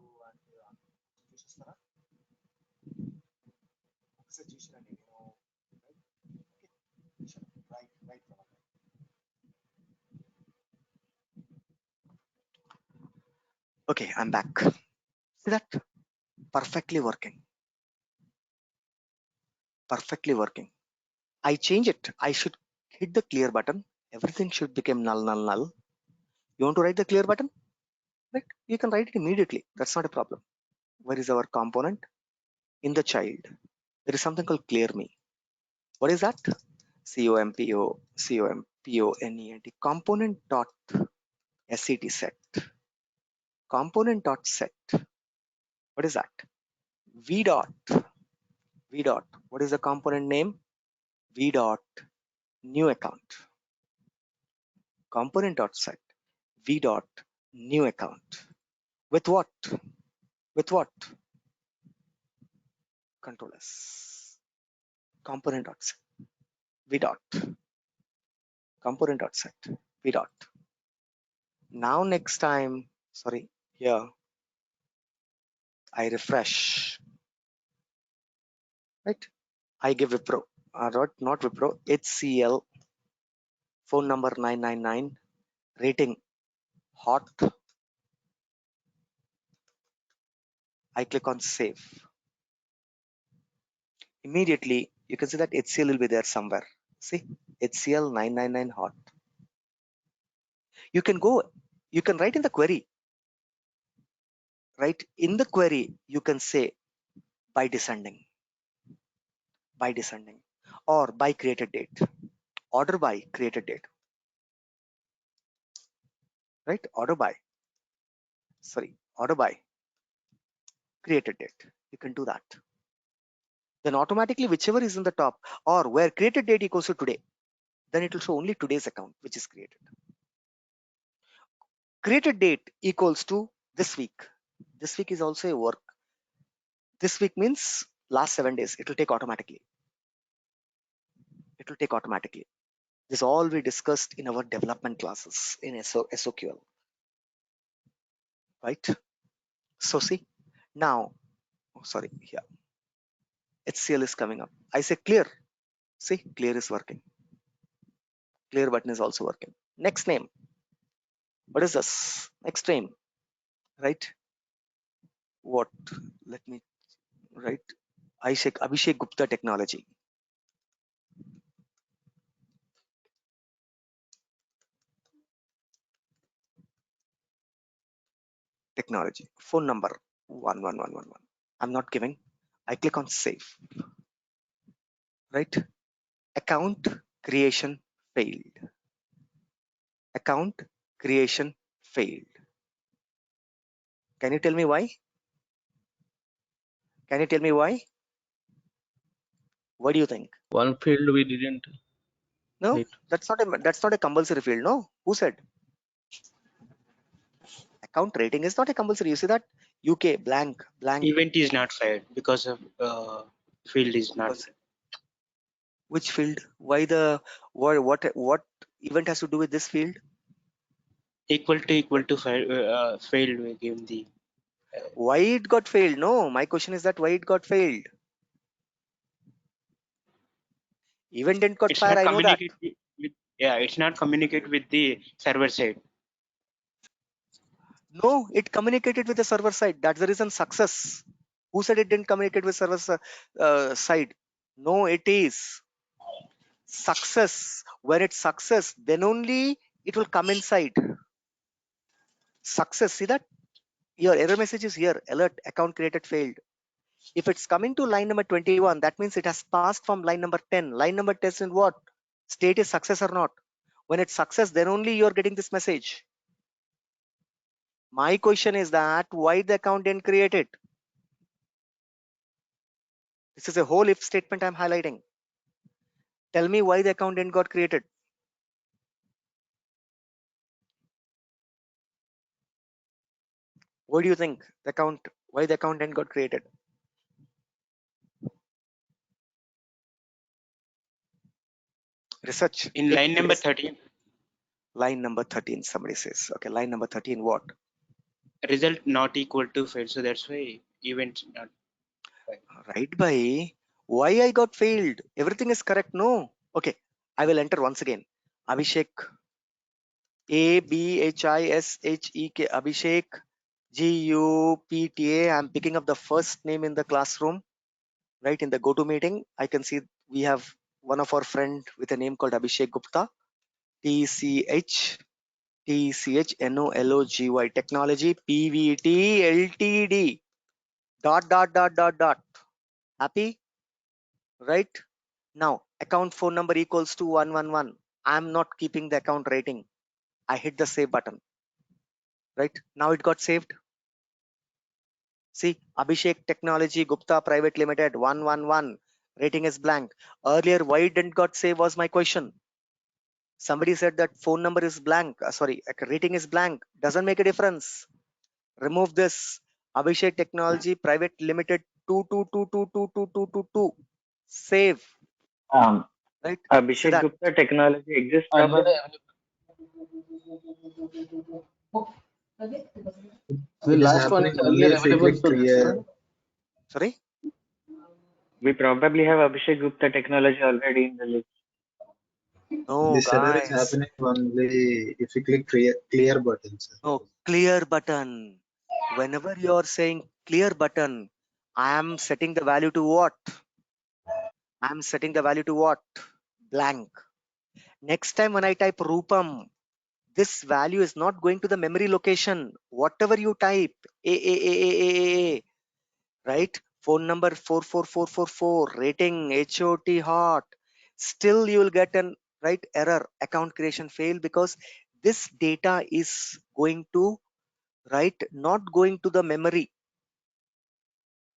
అంటే చూసిస్తారా ఒకసారి చూసిరండి నేను right okay I'm back see that perfectly working I change it. I should hit the clear button. Everything should become null. You want to write the clear button, right? You can write it immediately. That's not a problem. Where is our component? In the child there is something called clear me. What is that? component component dot set set. Component dot set. What is that? v dot what is the component name? v dot new account. Component dot set v dot new account. With what? Control S. Component dot set v dot component dot set v dot. Now next time, sorry, here I refresh, right? I give Wipro, not Wipro, HCL phone number 999, rating hot. I click on save. Immediately, you can see that HCL will be there somewhere. See, HCL 999 hot. You can write in the query, right? In the query, you can say by descending, or by created date, order by created date, right? Order by created date. You can do that. Then automatically, whichever is in the top, or where created date equals to today, then it will show only today's account which is created. Created date equals to this week. This week is also a work. This week means last 7 days. It will take automatically. This all we discussed in our development classes in SOQL, right? So see, now, here, HCL is coming up. I say clear. See, clear is working. Clear button is also working. Next name. What is this? Next name, right? What? Let me write. Abhishek Gupta Technology. Technology. Phone number 11111. I'm not giving. I click on save. Right? Account creation failed. Account creation failed. Can you tell me why? Can you tell me why? What do you think? One field we didn't. No, Need. that's not a compulsory field. No, who said? Account rating is not a compulsory. You see that? UK blank. Event is not fired because of field is not. Which field? Why the what event has to do with this field? Equal to failed. We give the. Why it got failed? No, my question is that why it got failed. Event didn't got fired. I know that. It's not communicate with the server side. No, it communicated with the server side. That's the reason success. Who said it didn't communicate with server side? No, it is success. When it's success, then only it will come inside. Success. See that? Your error message is here. Alert, account created failed. If it's coming to line number 21, that means it has passed from line number 10. Line number 10 is what? State is success or not. When it's success, then only you're getting this message. My question is that why the account didn't create it? This is a whole if statement I'm highlighting. Tell me why the account didn't got created. What do you think? Why the account didn't got created? Research. In line number 13. Line number 13, somebody says. Okay, line number 13, what? Result not equal to failed. So that's why event not. Right, by why I got failed? Everything is correct. No. Okay, I will enter once again. Abhishek. ABHISHEK. Abhishek. GUPTA. I'm picking up the first name in the classroom. Right, in the go to meeting, I can see we have one of our friend with a name called Abhishek Gupta. TCH NOLOGY Technology PVT LTD. Dot. Happy? Right? Now, account phone number equals to 111. I'm not keeping the account rating. I hit the save button. Right? Now it got saved. See, Abhishek Technology Gupta Private Limited 111. Rating is blank. Earlier, why it didn't got saved was my question. Somebody said that phone number is blank. Rating is blank. Doesn't make a difference. Remove this. Abhishek Technology Private Limited 22222222. Save. Right? Abhishek Gupta Technology exists properly. The last one is earlier available. Sorry? We probably have Abhishek Gupta Technology already in the list. No, This error is guys. happening only if you click clear button, sir. No, clear button. Whenever you're saying clear button, I am setting the value to what? I'm setting the value to what? Blank. Next time when I type Rupam, this value is not going to the memory location. Whatever you type, a, right? Phone number 44444, rating, HOT hot. Still you will get an right error, account creation fail, because this data is going to right, not going to the memory.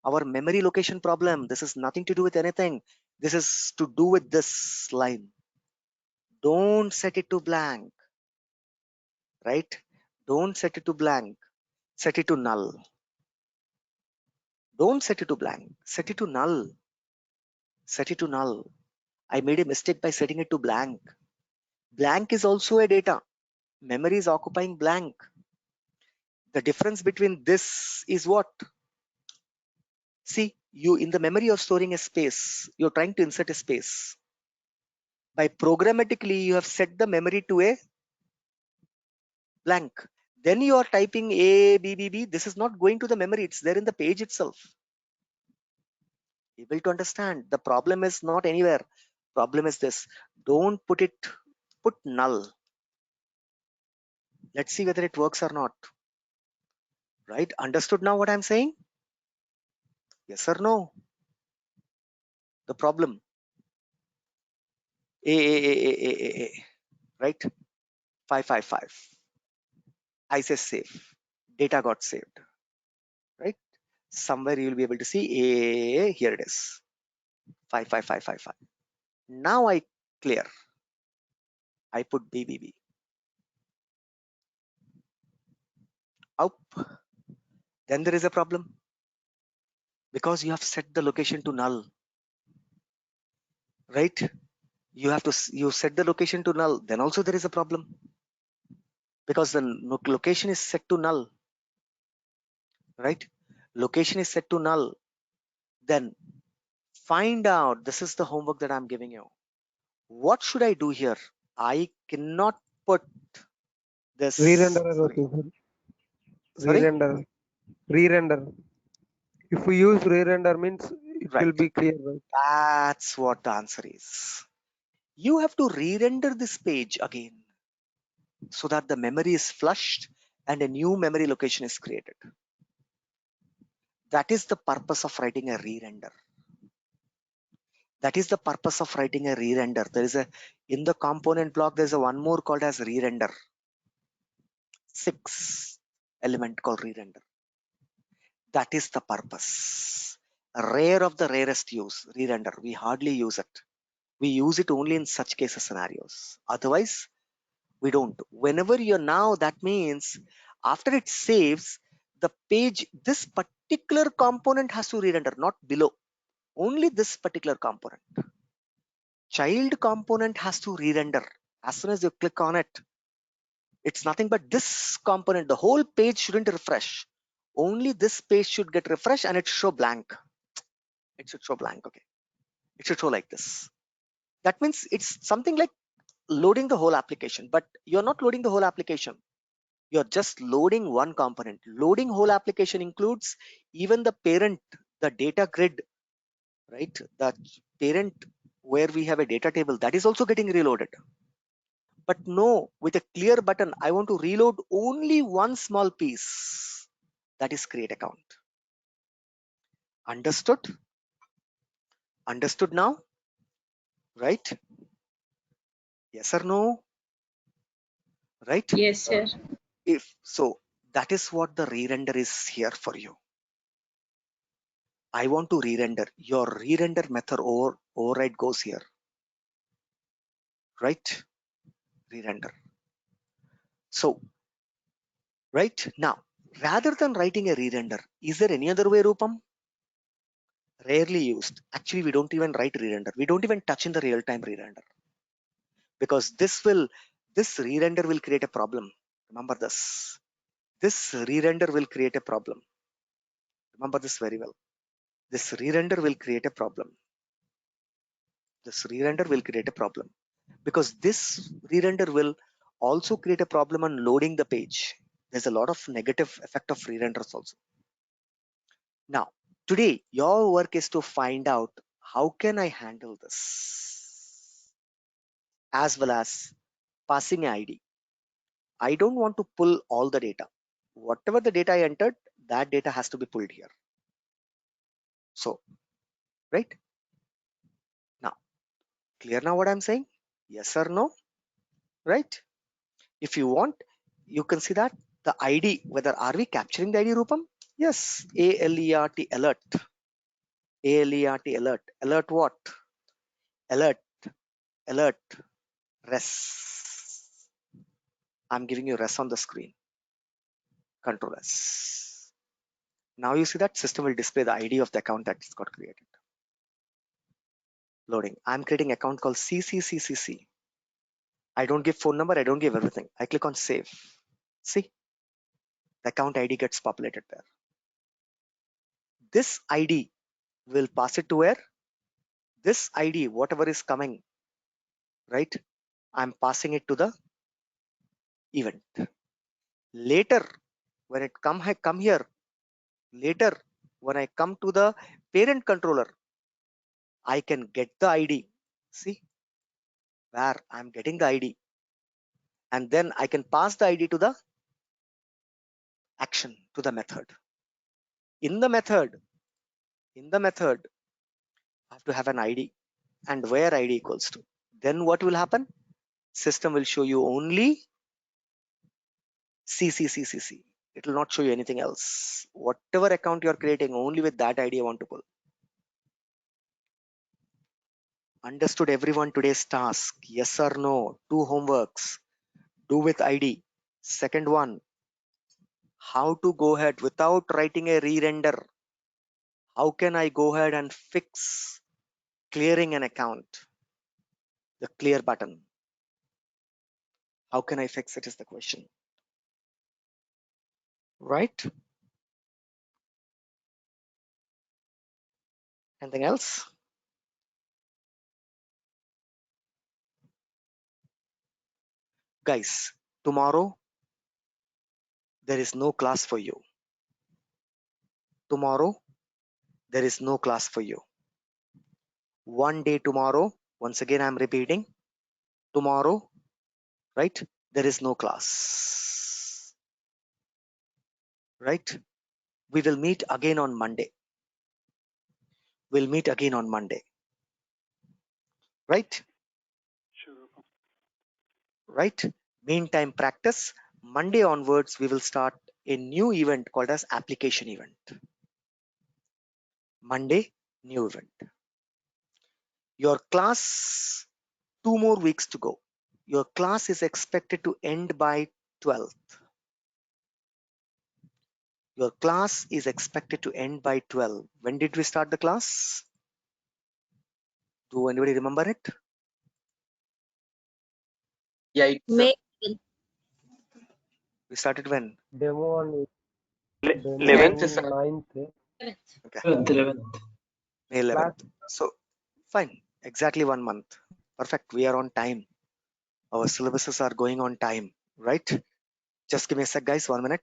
Our memory location problem. This is nothing to do with anything. This is to do with this line. Don't set it to blank, right? Don't set it to blank. Set it to null. Don't set it to blank. Set it to null. Set it to null. I made a mistake by setting it to blank. Blank is also a data. Memory is occupying blank. The difference between this is what? See, you in the memory you're storing a space. You're trying to insert a space. By programmatically, you have set the memory to a blank. Then you are typing A, B, B, B. This is not going to the memory. It's there in the page itself. Able to understand. The problem is not anywhere. Problem is this. Don't put it, put null. Let's see whether it works or not. Right? Understood now what I'm saying? Yes or no? The problem. A. Right? 555. I say save. Data got saved. Right? Somewhere you will be able to see A. Here it is. 55555. Now I clear. I put BBB. Up. Then there is a problem because you have set the location to null. Right? You set the location to null. Then also there is a problem because the location is set to null. Right? Location is set to null. Then find out. This is the homework that I'm giving you. What should I do here? I cannot put this. Re-render. Sorry? Re-render. Re-render. If we use re-render means it will Right. be clear, right? That's what the answer is. You have to re-render this page again so that the memory is flushed and a new memory location is created. That is the purpose of writing a re-render. That is the purpose of writing a re-render. There is a, in the component block, there's a one more called as re-render. 6 element called re-render. That is the purpose. Rare of the rarest use, re-render. We hardly use it. We use it only in such cases scenarios. Otherwise, we don't. Whenever you're now, that means after it saves the page, this particular component has to re-render, not below. Only this particular component. Child component has to re-render. As soon as you click on it, it's nothing but this component. The whole page shouldn't refresh. Only this page should get refreshed and it should show blank. It should show blank. Okay. It should show like this. That means it's something like loading the whole application, but you're not loading the whole application. You're just loading one component. Loading whole application includes even the parent, the data grid, right? The parent where we have a data table, that is also getting reloaded. But no, with a clear button, I want to reload only one small piece. That is create account. Understood? Understood now? Right? Yes or no? Right? Yes, sir. If so, that is what the re-render is here for you. I want to re-render. Your re-render method override goes here. Right? Re-render. So, right now, rather than writing a re-render, is there any other way, Rupam? Rarely used. Actually, we don't even write re-render. We don't even touch in the real-time re-render. Because this re-render will create a problem. Remember this. This re-render will create a problem. Remember this very well. This re-render will create a problem. This re-render will create a problem. because this re-render will also create a problem on loading the page. There's a lot of negative effect of re-renders also. Now, today, your work is to find out how can I handle this, as well as passing an ID. I don't want to pull all the data. Whatever the data I entered, that data has to be pulled here. So, right? Now, clear now what I'm saying? Yes or no? Right? If you want, you can see that the ID, whether are we capturing the ID, Rupam? Yes, ALERT, alert. ALERT, alert. Alert what? Alert, alert, res. I'm giving you res on the screen. Control S. Now you see that system will display the ID of the account that is got created. Loading. I'm creating account called CCCCC. I don't give phone number. I don't give everything. I click on save. See, the account ID gets populated there. This ID will pass it to where? This ID, whatever is coming, right? I'm passing it to the event. Later, when it come here, later, when I come to the parent controller, I can get the ID. See, where I'm getting the ID. And then I can pass the ID to the action, to the method. In the method, I have to have an ID and where ID equals to. Then what will happen? System will show you only CCCCC. It will not show you anything else. Whatever account you're creating, only with that ID I want to pull. Understood everyone today's task? Yes or no? 2 homeworks. Do with ID. Second one, how to go ahead without writing a re-render. How can I go ahead and fix clearing an account? The clear button. How can I fix it is the question. Right? Anything else? Guys, tomorrow there is no class for you. Tomorrow there is no class for you. One day tomorrow, once again I'm repeating, tomorrow, right? There is no class. Right? We will meet again on Monday. We'll meet again on Monday. Right? Right? Meantime, practice. Monday onwards, we will start a new event called as application event. Monday, new event. Your class, 2 more weeks to go. Your class is expected to end by 12th. Your class is expected to end by 12. When did we start the class? Do anybody remember it? Yeah, it's May We started when? Demo on demo 11th. on 9th. Okay, 11th. May Class 11th. So, fine. Exactly 1 month. Perfect. We are on time. Our syllabuses are going on time, right? Just give me a sec, guys. 1 minute.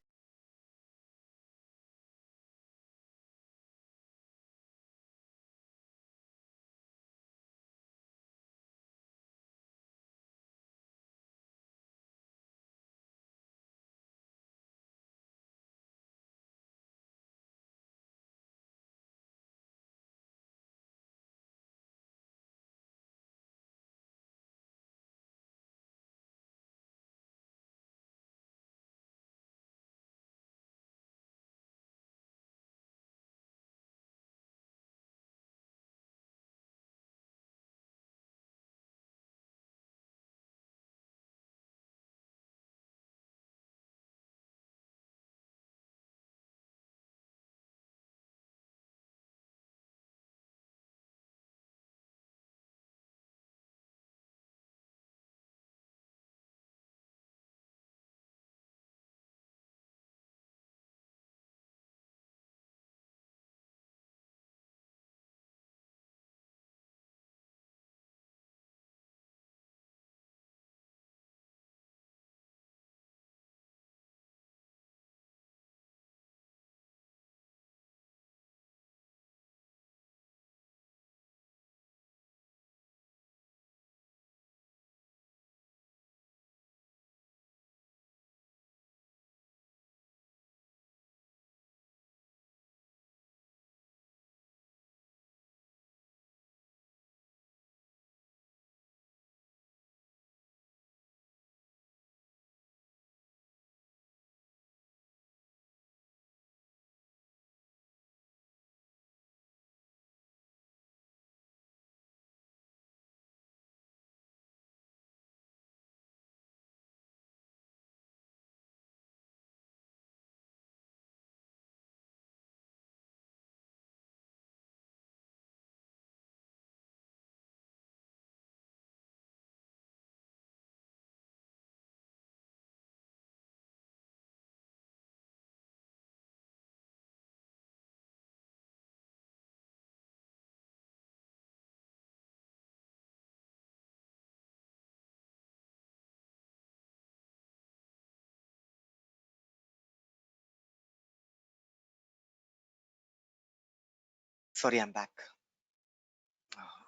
Sorry, I'm back.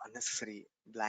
Unnecessary blank.